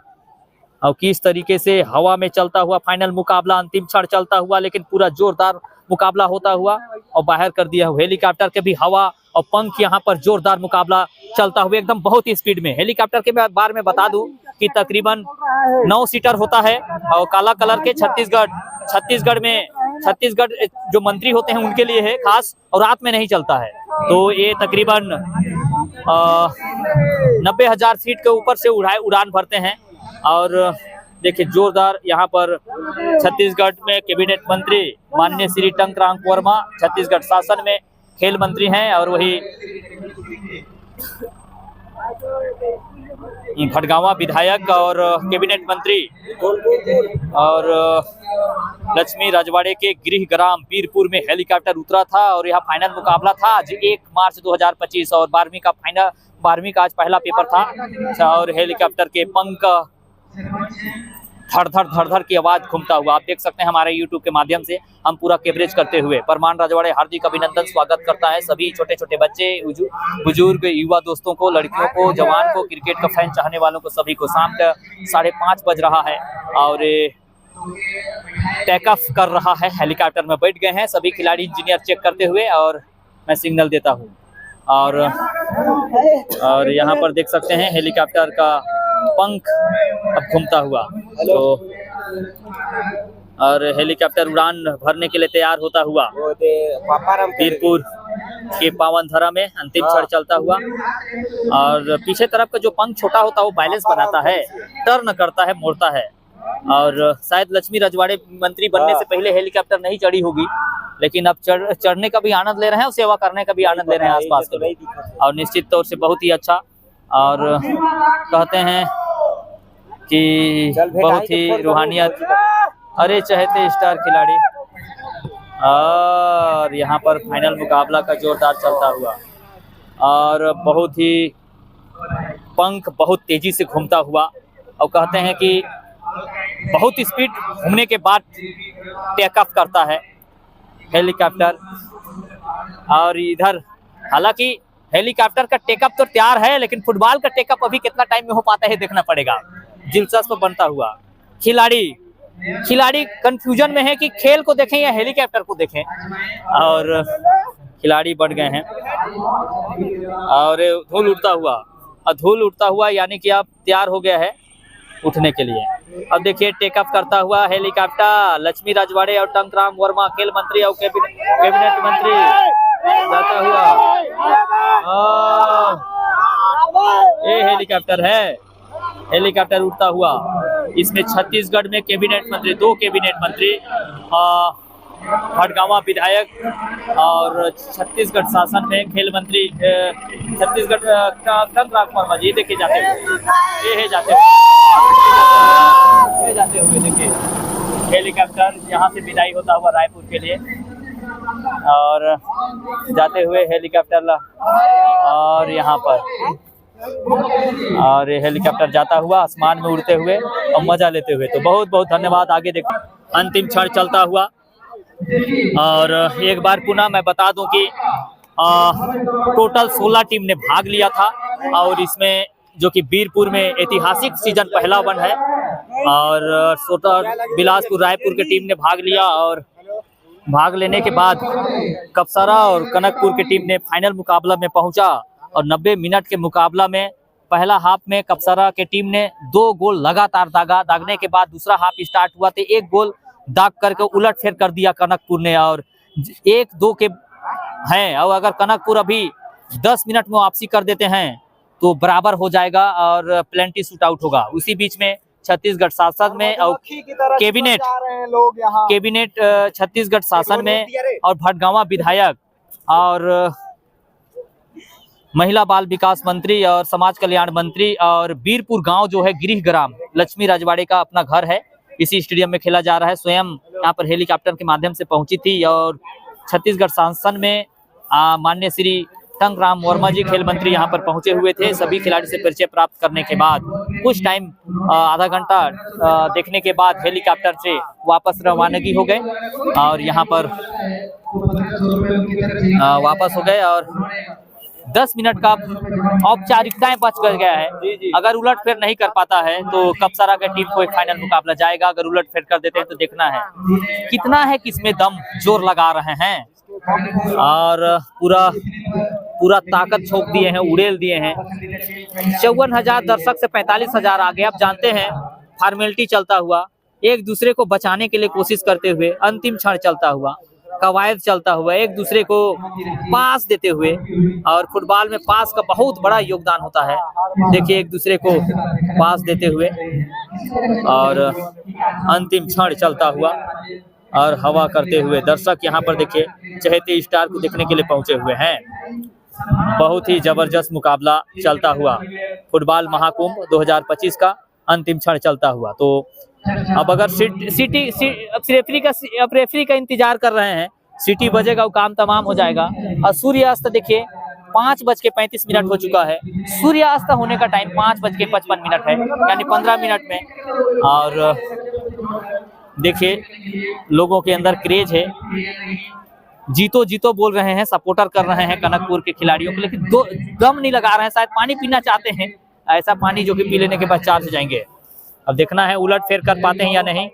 और किस तरीके से हवा में चलता हुआ फाइनल मुकाबला, अंतिम क्षण चलता हुआ, लेकिन पूरा जोरदार मुकाबला होता हुआ और बाहर कर दिया हेलीकॉप्टर के भी हवा और पंख। यहाँ पर जोरदार मुकाबला चलता हुआ एकदम बहुत ही स्पीड में। हेलीकॉप्टर के बारे में बता दूं कि तकरीबन 9 सीटर होता है और काला कलर के छत्तीसगढ़ जो मंत्री होते हैं उनके लिए है खास, और रात में नहीं चलता है। तो ये तकरीबन 90,000 फीट के ऊपर से उड़ान भरते हैं। और देखिए जोरदार यहाँ पर छत्तीसगढ़ में कैबिनेट मंत्री माननीय श्री टंकराम वर्मा छत्तीसगढ़ शासन में खेल मंत्री हैं, और वही भटगांवा विधायक और कैबिनेट मंत्री और लक्ष्मी रजवाड़े के गृह ग्राम बीरपुर में हेलीकॉप्टर उतरा था और यह फाइनल मुकाबला था आज 1 मार्च 2025 और 12वीं का आज पहला पेपर था और हेलीकॉप्टर के पंख धड़ धड़ की आवाज घूमता हुआ आप देख सकते हैं। हमारे YouTube के माध्यम से हम पूरा कवरेज करते हुए परमान रजवाड़े हार्दिक अभिनंदन स्वागत करता है सभी छोटे छोटे बच्चे, बुजुर्ग, युवा दोस्तों को, लड़कियों को, जवान को, क्रिकेट का फैन चाहने वालों को सभी को। शाम का 5:30 बज रहा है और टेक ऑफ कर रहा है, हेलीकॉप्टर में बैठ गए हैं सभी खिलाड़ी इंजीनियर चेक करते हुए और मैं सिग्नल देता हूँ और यहाँ पर देख सकते हैं हेलीकॉप्टर का पंख अब घूमता हुआ तो और हेलीकॉप्टर उड़ान भरने के लिए तैयार होता हुआ बीरपुर के पावन धरा में अंतिम क्षण चलता हुआ और पीछे तरफ का जो पंख छोटा होता है वो बैलेंस बनाता है, टर्न करता है, मोड़ता है और शायद लक्ष्मी रजवाड़े मंत्री बनने से पहले हेलीकॉप्टर नहीं चढ़ी होगी लेकिन अब चढ़ने का भी आनंद ले रहे हैं और सेवा करने का भी आनंद ले रहे हैं आसपास के लोग और निश्चित तौर से बहुत ही अच्छा और कहते हैं कि बहुत ही रूहानियत। अरे चहेते स्टार खिलाड़ी और यहाँ पर फाइनल मुकाबला का जोरदार चलता हुआ और बहुत ही पंख बहुत तेजी से घूमता हुआ और कहते हैं कि बहुत स्पीड घूमने के बाद टेक ऑफ करता है हेलीकॉप्टर और इधर हालांकि हेलीकॉप्टर का टेकअप तो तैयार है लेकिन फुटबॉल का टेकअप अभी कितना टाइम में हो पाता है देखना पड़ेगा। दिलचस्प बनता हुआ खिलाड़ी कंफ्यूजन में है कि खेल को देखें या हेलीकॉप्टर को देखें और खिलाड़ी बढ़ गए हैं और धूल उड़ता हुआ यानी कि अब तैयार हो गया है उठने के लिए। अब देखिए टेक ऑफ करता हुआ हेलीकॉप्टर लक्ष्मी रजवाड़े और टंकराम वर्मा खेल मंत्री और कैबिनेट मंत्री जाता हुआ ये हेलीकॉप्टर है, हेलीकॉप्टर उड़ता हुआ इसमें छत्तीसगढ़ में कैबिनेट मंत्री 2 कैबिनेट मंत्री भटगांवा विधायक और छत्तीसगढ़ शासन में खेल मंत्री छत्तीसगढ़ का टंकराम वर्मा जी देखे जाते हुए देखिए हेलीकॉप्टर यहाँ से विदाई होता हुआ रायपुर के लिए और जाते हुए हेलीकॉप्टर और यहाँ पर और हेलीकॉप्टर जाता हुआ आसमान में उड़ते हुए और मजा लेते हुए। तो बहुत बहुत धन्यवाद। आगे देखो अंतिम क्षण चलता हुआ और एक बार पुनः मैं बता दूं कि टोटल 16 टीम ने भाग लिया था और इसमें जो कि बीरपुर में ऐतिहासिक सीजन पहला वन है और बिलासपुर रायपुर की टीम ने भाग लिया और भाग लेने के बाद कपसारा और कनकपुर की टीम ने फाइनल मुकाबला में पहुंचा और 90 मिनट के मुकाबला में पहला हाफ में कपसारा के टीम ने 2 गोल लगातार दागने के बाद दूसरा हाफ स्टार्ट हुआ तो 1 गोल दाग करके उलट फेर कर दिया कनकपुर ने और 1-2 के हैं और अगर कनकपुर अभी 10 मिनट में वापसी कर देते हैं तो बराबर हो जाएगा और प्लेंटी शूट आउट होगा। उसी बीच में छत्तीसगढ़ शासन में और कैबिनेट छत्तीसगढ़ शासन में और भटगांवा विधायक और महिला बाल विकास मंत्री और समाज कल्याण मंत्री और बीरपुर गांव जो है गृह ग्राम लक्ष्मी रजवाड़े का अपना घर है, इसी स्टेडियम में खेला जा रहा है। स्वयं यहाँ पर हेलीकॉप्टर के माध्यम से पहुंची थी और छत्तीसगढ़ शासन में माननीय श्री टंकराम वर्मा जी खेल मंत्री यहाँ पर पहुंचे हुए थे। सभी खिलाड़ी से परिचय प्राप्त करने के बाद कुछ टाइम आधा घंटा देखने के बाद हेलीकॉप्टर से वापस रवानगी हो गए और यहाँ पर वापस हो गए और 10 मिनट का औपचारिकताएं बच गया है। अगर उलट फेर नहीं कर पाता है तो कपसारा का टीम को एक फाइनल मुकाबला जाएगा, अगर उलट फेर कर देते हैं तो देखना है कितना है किसमें दम जोर लगा रहे हैं और पूरा ताकत छोक दिए हैं, उड़ेल दिए हैं। 54,000 दर्शक से 45,000 आगे। आप जानते हैं फॉर्मेलिटी चलता हुआ, एक दूसरे को बचाने के लिए कोशिश करते हुए, अंतिम क्षण चलता हुआ, कवायद चलता हुआ, एक दूसरे को पास देते हुए और फुटबॉल में पास का बहुत बड़ा योगदान होता है। देखिए एक दूसरे को पास देते हुए और अंतिम क्षण चलता हुआ और हवा करते हुए दर्शक यहाँ पर देखिए चहेते स्टार को देखने के लिए पहुंचे हुए हैं। बहुत ही जबरदस्त मुकाबला चलता हुआ फुटबॉल महाकुंभ 2025 का अंतिम क्षण चलता हुआ। तो अब अगर रेफरी का इंतजार कर रहे हैं, सीटी बजेगा वो काम तमाम हो जाएगा। और सूर्यास्त देखिए 5:35 हो चुका है। सूर्यास्त होने का टाइम 5:55 है, यानी 15 मिनट में। और देखिए लोगों के अंदर क्रेज है, जीतो जीतो बोल रहे हैं, सपोर्टर कर रहे हैं कनकपुर के खिलाड़ियों को, लेकिन दम नहीं लगा रहे हैं। शायद पानी पीना चाहते हैं, ऐसा पानी जो कि पी लेने के बाद चार्ज हो जाएंगे। अब देखना है उलट फेर कर पाते हैं या नहीं।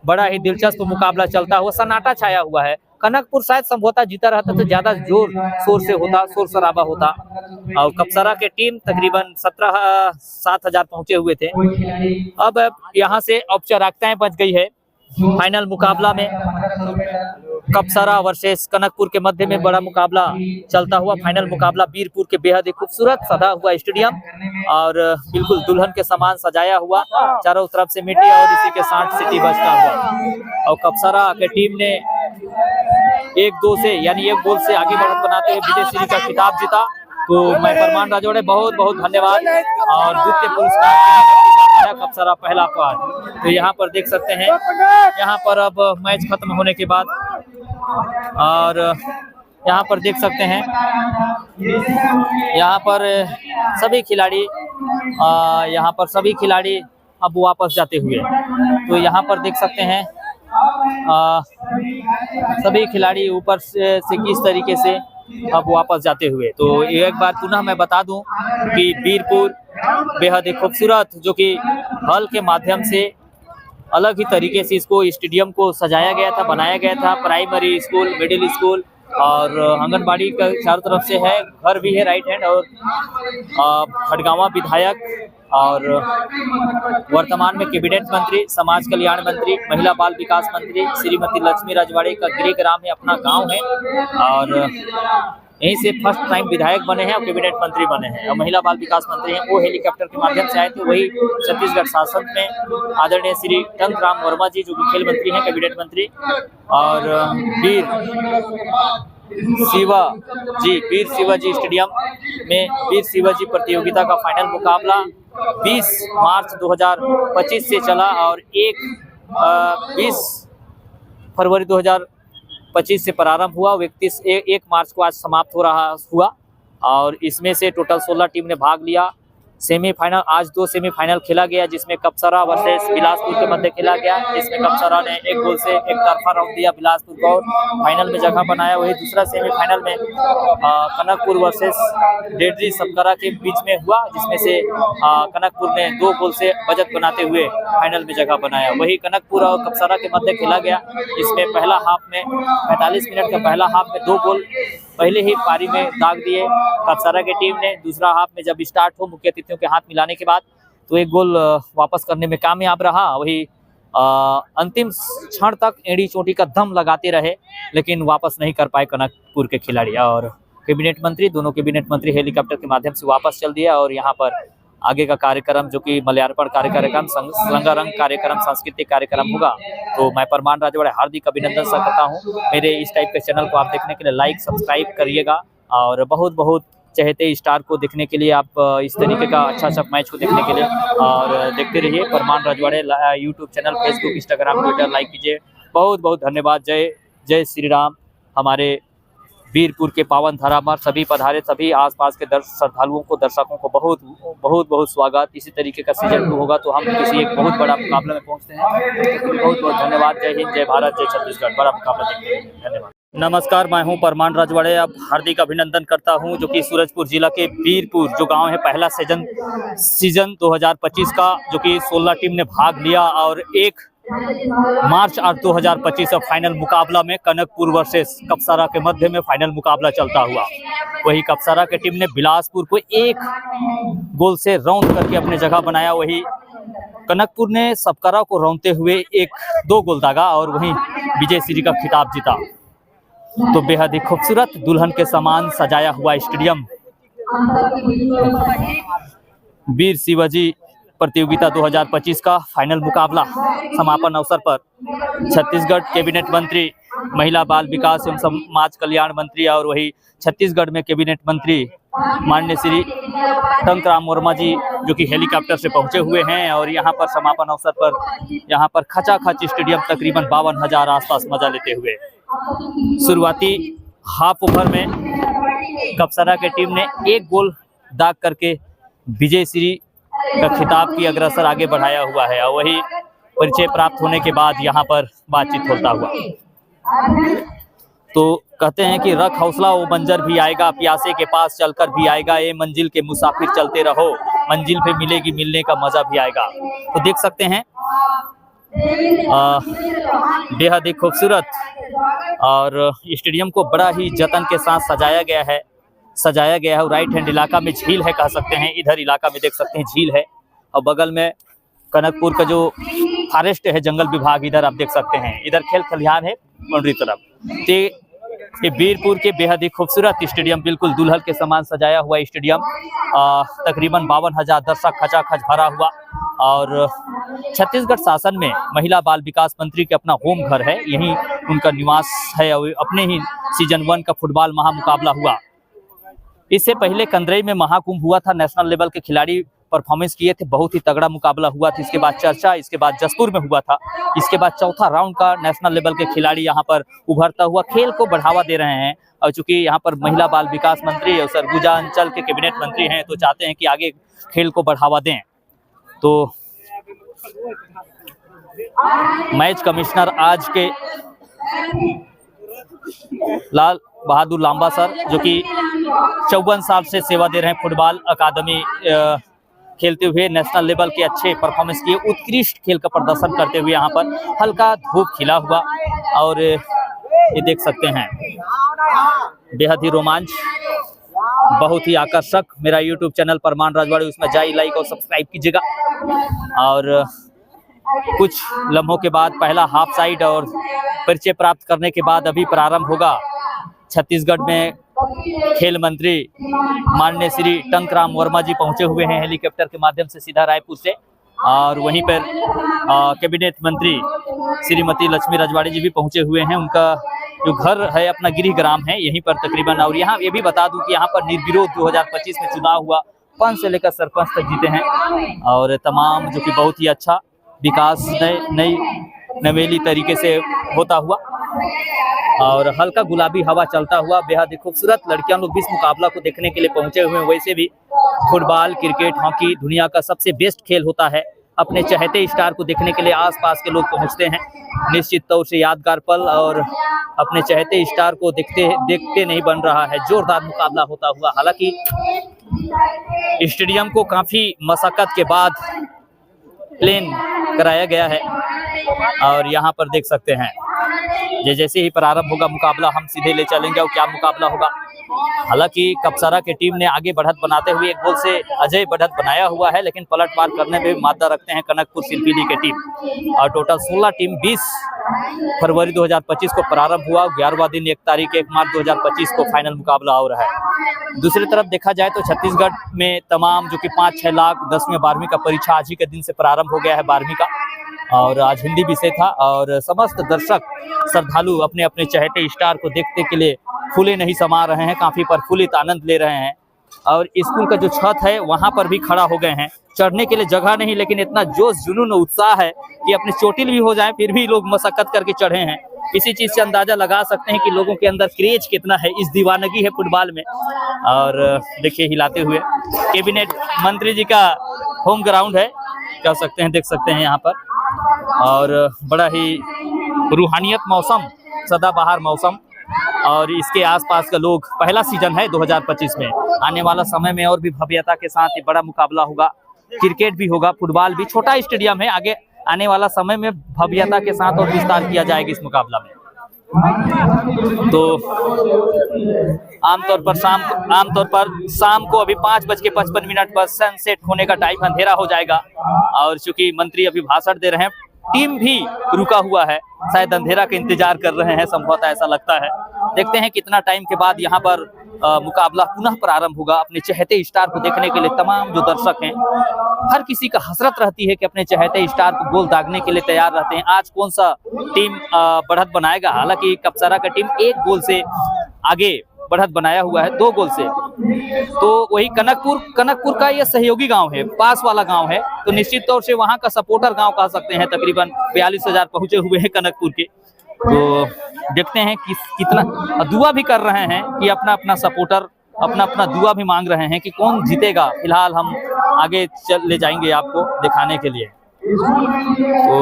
बड़ा ही दिलचस्प मुकाबला चलता हुआ, सन्नाटा छाया हुआ है। कनकपुर शायद संभवतः जीता रहता तो ज्यादा जोर शोर से होता, शोर शराबा होता। और कपसरा के टीम तकरीबन 7,000 पहुंचे हुए थे। अब यहाँ से औपचारिकताएं बच गई है। फाइनल मुकाबला में कपसरा वर्सेस कनकपुर के मध्य में बड़ा मुकाबला चलता हुआ। फाइनल मुकाबला बीरपुर के बेहद ही खूबसूरत सजा हुआ स्टेडियम और बिल्कुल दुल्हन के समान सजाया हुआ, चारों तरफ से मिट्टी और इसी के साथ सिटी बजता हुआ। और कपसरा के टीम ने 1-2 से यानी 1 गोल से आगे बढ़त बनाते हुए विजय श्री का खिताब जीता। तो मैं परमान राजवाड़े बहुत बहुत धन्यवाद। और द्वितीय पुरस्कार कपसरा पहला पॉइंट। तो यहाँ पर देख सकते हैं, यहाँ पर अब मैच खत्म होने के बाद और यहाँ पर देख सकते हैं, यहाँ पर सभी खिलाड़ी अब वापस जाते हुए। तो यहाँ पर देख सकते हैं सभी खिलाड़ी ऊपर से किस तरीके से अब वापस जाते हुए। तो एक बार पुनः मैं बता दूं कि बीरपुर बेहद ही खूबसूरत, जो कि हल के माध्यम से अलग ही तरीके से इसको स्टेडियम को सजाया गया था, बनाया गया था। प्राइमरी स्कूल, मिडिल स्कूल और आंगनबाड़ी का चारों तरफ से है, घर भी है राइट हैंड। और खड़गावा विधायक और वर्तमान में कैबिनेट मंत्री, समाज कल्याण मंत्री, महिला बाल विकास मंत्री श्रीमती लक्ष्मी राजवाड़े का गृहग्राम है, अपना गांव है। और यहीं से फर्स्ट टाइम विधायक बने हैं और कैबिनेट मंत्री बने हैं। और महिला बाल विकास मंत्री हैं, वो हेलीकॉप्टर के माध्यम से आए थे। वही छत्तीसगढ़ शासन में आदरणीय श्री टंकराम वर्मा जी, जो कि खेल मंत्री हैं, कैबिनेट मंत्री। और वीर शिवाजी स्टेडियम में वीर शिवाजी प्रतियोगिता का फाइनल मुकाबला 20 मार्च 2025 से चला और 20 फरवरी 2025 से प्रारंभ हुआ। 1 मार्च को आज समाप्त हुआ। और इसमें से टोटल 16 टीम ने भाग लिया। सेमीफाइनल, आज 2 सेमीफाइनल खेला गया, जिसमें कपसरा वर्सेस बिलासपुर के मध्य खेला गया, जिसमें कपसरा ने 1 गोल से एक तरफा राउंड दिया बिलासपुर को और फाइनल में जगह बनाया। वही दूसरा सेमीफाइनल में कनकपुर वर्सेस डेडरी सबकरा के बीच में हुआ, जिसमें से कनकपुर ने 2 गोल से बचत बनाते हुए फाइनल में जगह बनाया। वही कनकपुर और कपसरा के मध्य खेला गया, जिसमें पहला हाफ में 45 मिनट का पहला हाफ में 2 गोल पहले ही पारी में दाग दिए कपसरा की टीम ने। दूसरा हाफ में जब स्टार्ट हो मुख्य अतिथियों के हाथ मिलाने के बाद तो 1 गोल वापस करने में कामयाब रहा। वही अंतिम क्षण तक एड़ी चोटी का दम लगाते रहे, लेकिन वापस नहीं कर पाए कनकपुर के खिलाड़ी। और कैबिनेट मंत्री, दोनों कैबिनेट मंत्री हेलीकॉप्टर के माध्यम से वापस चल दिया। और यहाँ पर आगे का कार्यक्रम, जो कि मल्यार्पण कार्यक्रम, रंगारंग कार्यक्रम, सांस्कृतिक कार्यक्रम होगा। तो मैं परमान राजवाड़े हार्दिक अभिनंदन करता हूँ। मेरे इस टाइप के चैनल को आप देखने के लिए लाइक सब्सक्राइब करिएगा। और बहुत बहुत चाहते स्टार को देखने के लिए, आप इस तरीके का अच्छा मैच को देखने के लिए और देखते रहिए Parman Rajwade YouTube channel, Facebook, Instagram, Twitter like कीजिए। बहुत बहुत धन्यवाद। जय श्री राम। हमारे बीरपुर के पावन धरा पर सभी पधारे, सभी आसपास के श्रद्धालुओं को, दर्शकों को बहुत बहुत बहुत स्वागत। इसी तरीके का सीजन 2 होगा तो हम किसी एक बहुत बड़ा मुकाबले में पहुंचते हैं। बहुत बहुत धन्यवाद। जय हिंद, जय भारत, जय छत्तीसगढ़। बड़ा मुकाबला देखते हैं। धन्यवाद। नमस्कार, मैं हूं परमान राजवाड़े। अब हार्दिक अभिनंदन करता हूं, जो कि सूरजपुर जिला के बीरपुर जो गांव है, पहला सीजन 2025 का, जो कि 16 टीम ने भाग लिया। और 1 मार्च 2025 फाइनल मुकाबला में कनकपुर वर्सेस कपसरा के मध्य में फाइनल मुकाबला चलता हुआ। वही कपसरा की टीम ने बिलासपुर को 1 गोल से राउंड करके अपने जगह बनाया। वही कनकपुर ने सबकरा को रौंदते हुए 2 गोल दागा और वहीं विजय श्री का खिताब जीता। तो बेहद ही खूबसूरत दुल्हन के समान सजाया हुआ स्टेडियम वीर शिवाजी प्रतियोगिता 2025 का फाइनल मुकाबला समापन अवसर पर छत्तीसगढ़ कैबिनेट मंत्री, महिला बाल विकास एवं समाज कल्याण मंत्री और वही छत्तीसगढ़ में कैबिनेट मंत्री माननीय श्री टंकराम वर्मा जी जो कि हेलीकॉप्टर से पहुंचे हुए हैं और यहाँ पर समापन अवसर पर यहाँ पर खचाखच स्टेडियम तकरीबन 52,000 आसपास मजा लेते हुए। शुरुआती हाफ ओवर में कपसरा की टीम ने 1 गोल दाग करके विजय श्री का खिताब की अग्रसर आगे बढ़ाया हुआ है और वही परिचय प्राप्त होने के बाद यहाँ पर बातचीत होता हुआ। तो कहते हैं कि रख हौसला वो मंजर भी आएगा, प्यासे के पास चलकर भी आएगा, ये मंजिल के मुसाफिर चलते रहो, मंजिल पे मिलेगी मिलने का मजा भी आएगा। तो देख सकते हैं बेहद ही खूबसूरत और स्टेडियम को बड़ा ही जतन के साथ सजाया गया है और राइट हैंड इलाका में झील है कह सकते हैं। इधर इलाका में देख सकते हैं झील है और बगल में कनकपुर का जो फॉरेस्ट है जंगल विभाग इधर आप देख सकते हैं। इधर खेल खलिहान है बाउंड्री तरफ। ये वीरपुर के बेहद ही खूबसूरत स्टेडियम, बिल्कुल दुल्हन के समान सजाया हुआ स्टेडियम, तकरीबन 52,000 दर्शक खचाखच भरा हुआ। और छत्तीसगढ़ शासन में महिला बाल विकास मंत्री के अपना होम घर है, यहीं उनका निवास है और अपने ही सीजन 1 का फुटबॉल महामुकाबला हुआ। इससे पहले कंदरई में महाकुंभ हुआ था, नेशनल लेवल के खिलाड़ी परफॉर्मेंस किए थे, बहुत ही तगड़ा मुकाबला हुआ था। इसके बाद चर्चा, इसके बाद जसपुर में हुआ था, इसके बाद चौथा राउंड का नेशनल लेवल के खिलाड़ी यहाँ पर उभरता हुआ खेल को बढ़ावा दे रहे हैं। और चूंकि यहाँ पर महिला बाल विकास मंत्री और सरगुजा अंचल के कैबिनेट मंत्री हैं तो चाहते हैं कि आगे खेल को बढ़ावा दें। तो मैच कमिश्नर आज के लाल बहादुर लांबा सर जो कि 54 साल से सेवा दे रहे हैं, फुटबॉल अकादमी खेलते हुए नेशनल लेवल के अच्छे परफॉर्मेंस किए, उत्कृष्ट खेल का प्रदर्शन करते हुए यहाँ पर हल्का धूप खिला हुआ। और ये देख सकते हैं बेहद ही रोमांच, बहुत ही आकर्षक। मेरा यूट्यूब चैनल परमान राजवाड़े, उसमें जाइए, लाइक और सब्सक्राइब कीजिएगा। और कुछ लम्हों के बाद पहला हाफ साइड और परिचय प्राप्त करने के बाद अभी प्रारंभ होगा। छत्तीसगढ़ में खेल मंत्री माननीय श्री टंकराम वर्मा जी पहुंचे हुए हैं हेलीकॉप्टर के माध्यम से सीधा रायपुर से, और वहीं पर कैबिनेट मंत्री श्रीमती लक्ष्मी रजवाड़े जी भी पहुंचे हुए हैं। उनका जो घर है अपना गृह ग्राम है यहीं पर तकरीबन। और यहाँ ये भी बता दूं कि यहाँ पर निर्विरोध 2025 में चुनाव हुआ, पंच से लेकर सरपंच तक जीते हैं और तमाम जो कि बहुत ही अच्छा विकास नई नवेली तरीके से होता हुआ और हल्का गुलाबी हवा चलता हुआ। बेहद ही खूबसूरत लड़कियां लोग भी इस मुकाबला को देखने के लिए पहुंचे हुए हैं। वैसे भी फुटबॉल, क्रिकेट, हॉकी दुनिया का सबसे बेस्ट खेल होता है। अपने चहेते स्टार को देखने के लिए आसपास के लोग पहुंचते हैं। निश्चित तौर से यादगार पल और अपने चहेते स्टार को देखते नहीं बन रहा है। जोरदार मुकाबला होता हुआ, हालांकि स्टेडियम को काफी मशक्कत के बाद प्लेन कराया गया है और यहाँ पर देख सकते हैं जैसे ही प्रारंभ होगा मुकाबला हम सीधे ले चलेंगे और क्या मुकाबला होगा। हालांकि कपसरा की टीम ने आगे बढ़त बनाते हुए 1 गोल से अजय बढ़त बनाया हुआ है, लेकिन पलटवार करने में भी मादा रखते हैं कनकपुर सिलपिली की टीम। और टोटल 16 टीम 20 फरवरी 2025 को प्रारंभ हुआ, 11वां दिन 1 मार्च 2025 को फाइनल मुकाबला हो रहा है। दूसरी तरफ देखा जाए तो छत्तीसगढ़ में तमाम जो कि 5-6 लाख 10वीं 12वीं का परीक्षा आज ही के दिन से प्रारंभ हो गया है 12वीं का, और आज हिंदी विषय था और समस्त दर्शक श्रद्धालु अपने अपने चहेते स्टार को देखने के लिए फूले नहीं समा रहे हैं, काफी प्रफुल्लित आनंद ले रहे हैं। और स्कूल का जो छत है वहां पर भी खड़ा हो गए हैं, चढ़ने के लिए जगह नहीं, लेकिन इतना जोश जुनून उत्साह है कि अपने चोटिल भी हो जाए फिर भी लोग मशक्कत करके चढ़े हैं। इसी चीज से अंदाजा लगा सकते हैं कि लोगों के अंदर क्रेज कितना है, इस दीवानगी है फुटबॉल में। और देखिए हिलाते हुए कैबिनेट मंत्री जी का होम ग्राउंड है कह सकते हैं, देख सकते हैं यहाँ पर। और बड़ा ही रूहानियत मौसम, सदाबहार मौसम, और इसके आसपास का लोग, पहला सीजन है 2025 में, आने वाला समय में और भी भव्यता के साथ ये बड़ा मुकाबला होगा। क्रिकेट भी होगा, फुटबॉल भी, छोटा स्टेडियम है, आगे आने वाला समय में भव्यता के साथ और विस्तार किया जाएगा इस मुकाबला में। तो आमतौर पर शाम को अभी 5:55 पर सनसेट होने का टाइम, अंधेरा हो जाएगा। और चूंकि मंत्री अभी भाषण दे रहे हैं, टीम भी रुका हुआ है, शायद अंधेरा का इंतजार कर रहे हैं, संभवतः ऐसा लगता है। देखते हैं कितना टाइम के बाद यहाँ पर मुकाबला पुनः प्रारंभ होगा। अपने चहेते स्टार को देखने के लिए तमाम जो दर्शक हैं, हर किसी का हसरत रहती है कि अपने चहेते स्टार को गोल दागने के लिए तैयार रहते हैं। आज कौन सा टीम बढ़त बनाएगा। हालांकि कपसरा का टीम 1 गोल से आगे बढ़त बनाया हुआ है 2 गोल से। तो वही कनकपुर का ये सहयोगी गांव है, पास वाला गांव है, तो निश्चित तौर से वहां का सपोर्टर गांव कह सकते हैं। तकरीबन 42,000 पहुंचे हुए हैं कनकपुर के। तो देखते हैं कि कितना दुआ भी कर रहे हैं कि अपना अपना सपोर्टर अपना दुआ भी मांग रहे हैं कि कौन जीतेगा। फिलहाल हम आगे ले जाएंगे आपको दिखाने के लिए। तो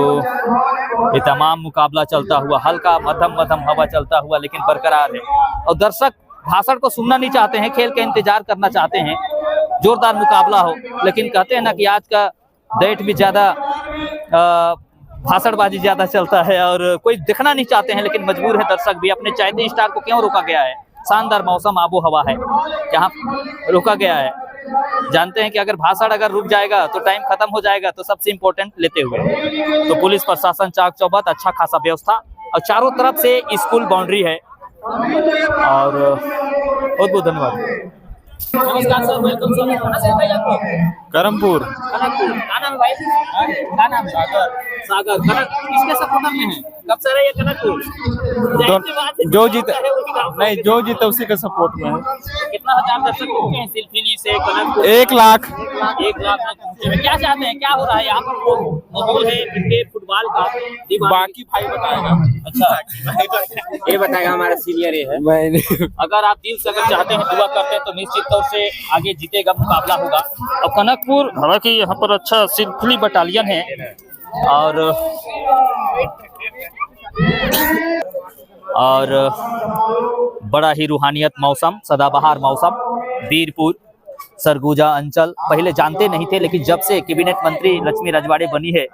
ये तमाम मुकाबला चलता हुआ, हल्का मध्यम हवा चलता हुआ लेकिन बरकरार है। और दर्शक भाषण को सुनना नहीं चाहते हैं, खेल का इंतजार करना चाहते हैं, जोरदार मुकाबला हो। लेकिन कहते हैं ना कि आज का डेट भी ज्यादा भाषणबाजी ज्यादा चलता है और कोई देखना नहीं चाहते हैं, लेकिन मजबूर है दर्शक भी। अपने चाहते स्टार को क्यों रोका गया है? शानदार मौसम आबो हवा है जहाँ रोका गया है। जानते हैं कि अगर भाषण रुक जाएगा तो टाइम खत्म हो जाएगा, तो सबसे इम्पोर्टेंट लेते हुए तो पुलिस प्रशासन चाक चौबत, अच्छा खासा व्यवस्था और चारों तरफ से स्कूल बाउंड्री है। और बहुत बहुत धन्यवाद। नमस्कार सर, वेलकम सर। कहाँ से भाई आपको? करमपुर। कनकपुर। क्या नाम है भाई? क्या नाम है? सागर। कनक किसके सपोर्टर में है? कब से रही है कनकपुर? जो जीते नहीं, जो जीते उसी के सपोर्ट में है। कितना हजार दर्शक पहुंचे हैं सिलफिली से कनकपुर? 1 लाख। 1 लाख तक पहुंचे हैं। क्या चाहते हैं, क्या हो रहा है यहाँ पर? माहौल है क्रिकेट फुटबॉल का, बाकी भाई बताएगा। अच्छा, ये बताएगा हमारा सीनियर ये है। अगर आप दिल से चाहते हैं, दुआ करते हैं, तो निश्चित तौर से आगे जीतेगा, मुकाबला होगा। और कनकपुर हालांकि यहाँ पर अच्छा सिलफिली बटालियन है और बड़ा ही रूहानियत मौसम, सदाबहार मौसम। वीरपुर सरगुजा अंचल पहले जानते नहीं थे, लेकिन जब से कैबिनेट मंत्री लक्ष्मी रजवाड़े बनी है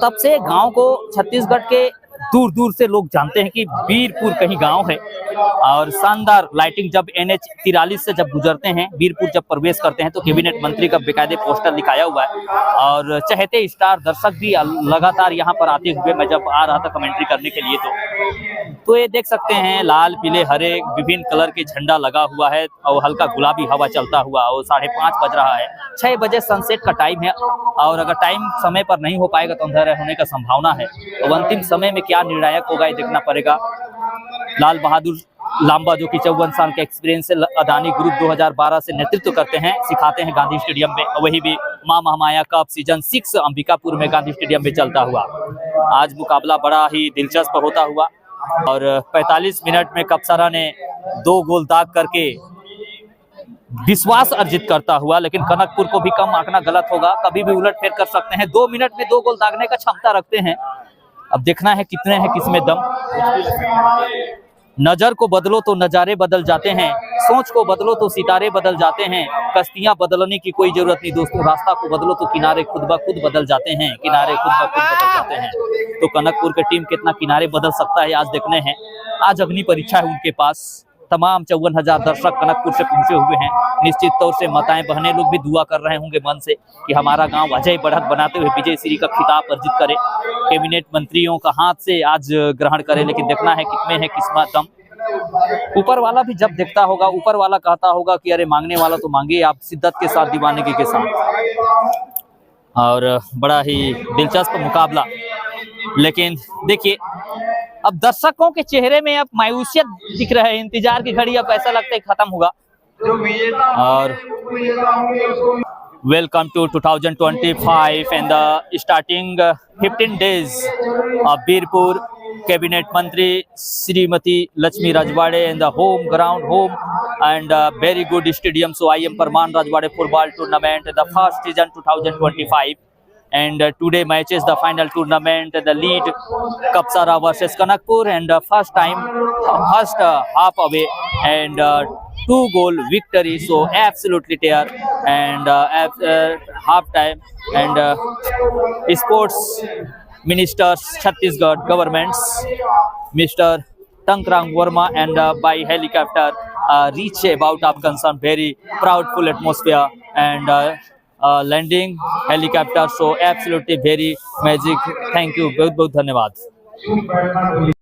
तब से गांव को छत्तीसगढ़ के दूर दूर से लोग जानते हैं कि वीरपुर कहीं गांव है। और शानदार लाइटिंग, जब NH 43 से जब गुजरते हैं, वीरपुर जब प्रवेश करते हैं, तो कैबिनेट मंत्री का बेकायदे पोस्टर दिखाया हुआ है। और चहते स्टार दर्शक भी लगातार यहाँ पर आते हुए, मैं जब आ रहा था कमेंट्री करने के लिए तो ये देख सकते हैं लाल पीले हरे विभिन्न कलर के झंडा लगा हुआ है और हल्का गुलाबी हवा चलता हुआ। और 5:30 बज रहा है, 6 बजे सनसेट का टाइम है। और अगर टाइम समय पर नहीं हो पाएगा तो अंधेरा होने का संभावना है। तो अंतिम समय में क्या निर्णायक होगा ये देखना पड़ेगा। लाल बहादुर लांबा जो कि 54 साल के एक्सपीरियंस से अदानी ग्रुप 2012 से नेतृत्व करते हैं, सिखाते हैं गांधी स्टेडियम में। वही भी मां महामाया कप सीजन 6 अंबिकापुर में गांधी स्टेडियम में चलता हुआ। आज मुकाबला बड़ा ही दिलचस्प होता हुआ और 45 मिनट में कप्सरा ने 2 गोल दाग करके विश्वास अर्जित करता हुआ। लेकिन कनकपुर को भी कम आंकना गलत होगा, कभी भी उलट फेर कर सकते हैं। 2 मिनट में 2 गोल दागने का क्षमता रखते हैं। अब देखना है कितने हैं किसमें दम। नजर को बदलो तो नजारे बदल जाते हैं, सोच को बदलो तो सितारे बदल जाते हैं। कश्तियां बदलने की कोई जरूरत नहीं दोस्तों, रास्ता को बदलो तो किनारे खुद ब खुद बदल जाते हैं, किनारे खुद ब खुद बदल जाते हैं। तो कनकपुर की टीम कितना किनारे बदल सकता है आज देखने हैं। आज अग्नि परीक्षा है उनके पास। तमाम 54,000 दर्शक कनकपुर से पहुंचे हुए हैं। निश्चित तौर से माताएं बहनें लोग भी दुआ कर रहे होंगे मन से कि हमारा गांव अजय बढ़त बनाते हुए विजय श्री का खिताब अर्जित करे, कैबिनेट मंत्रियों का हाथ से आज ग्रहण करे। लेकिन देखना है कितने हैं किस्मत दम। ऊपर वाला भी जब देखता होगा, ऊपर वाला कहता होगा कि अरे मांगने वाला तो मांगे आप शिद्दत के साथ, दीवानगी के साथ। और बड़ा ही दिलचस्प मुकाबला। लेकिन देखिए अब दर्शकों के चेहरे में अब मायूसियत दिख रहा है, इंतजार की घड़ी अब ऐसा लगता है खत्म होगा। और welcome to 2025 and the starting 15 days of Veerpur cabinet मंत्री Shrimati Lakshmi रजवाड़े in the home ground home and very good stadium. So I am Parman Rajwade football tournament, the first season 2025. And today matches the final tournament, the lead Kapsara versus Kanakpur, and first half away and 2 goal victory. So absolutely tear and half time and sports ministers Chhattisgarh governments Mr. Tankrang Verma and by helicopter reach about of concern, very proudful atmosphere and landing helicopter, so absolutely very magic. Thank you, बहुत बहुत धन्यवाद।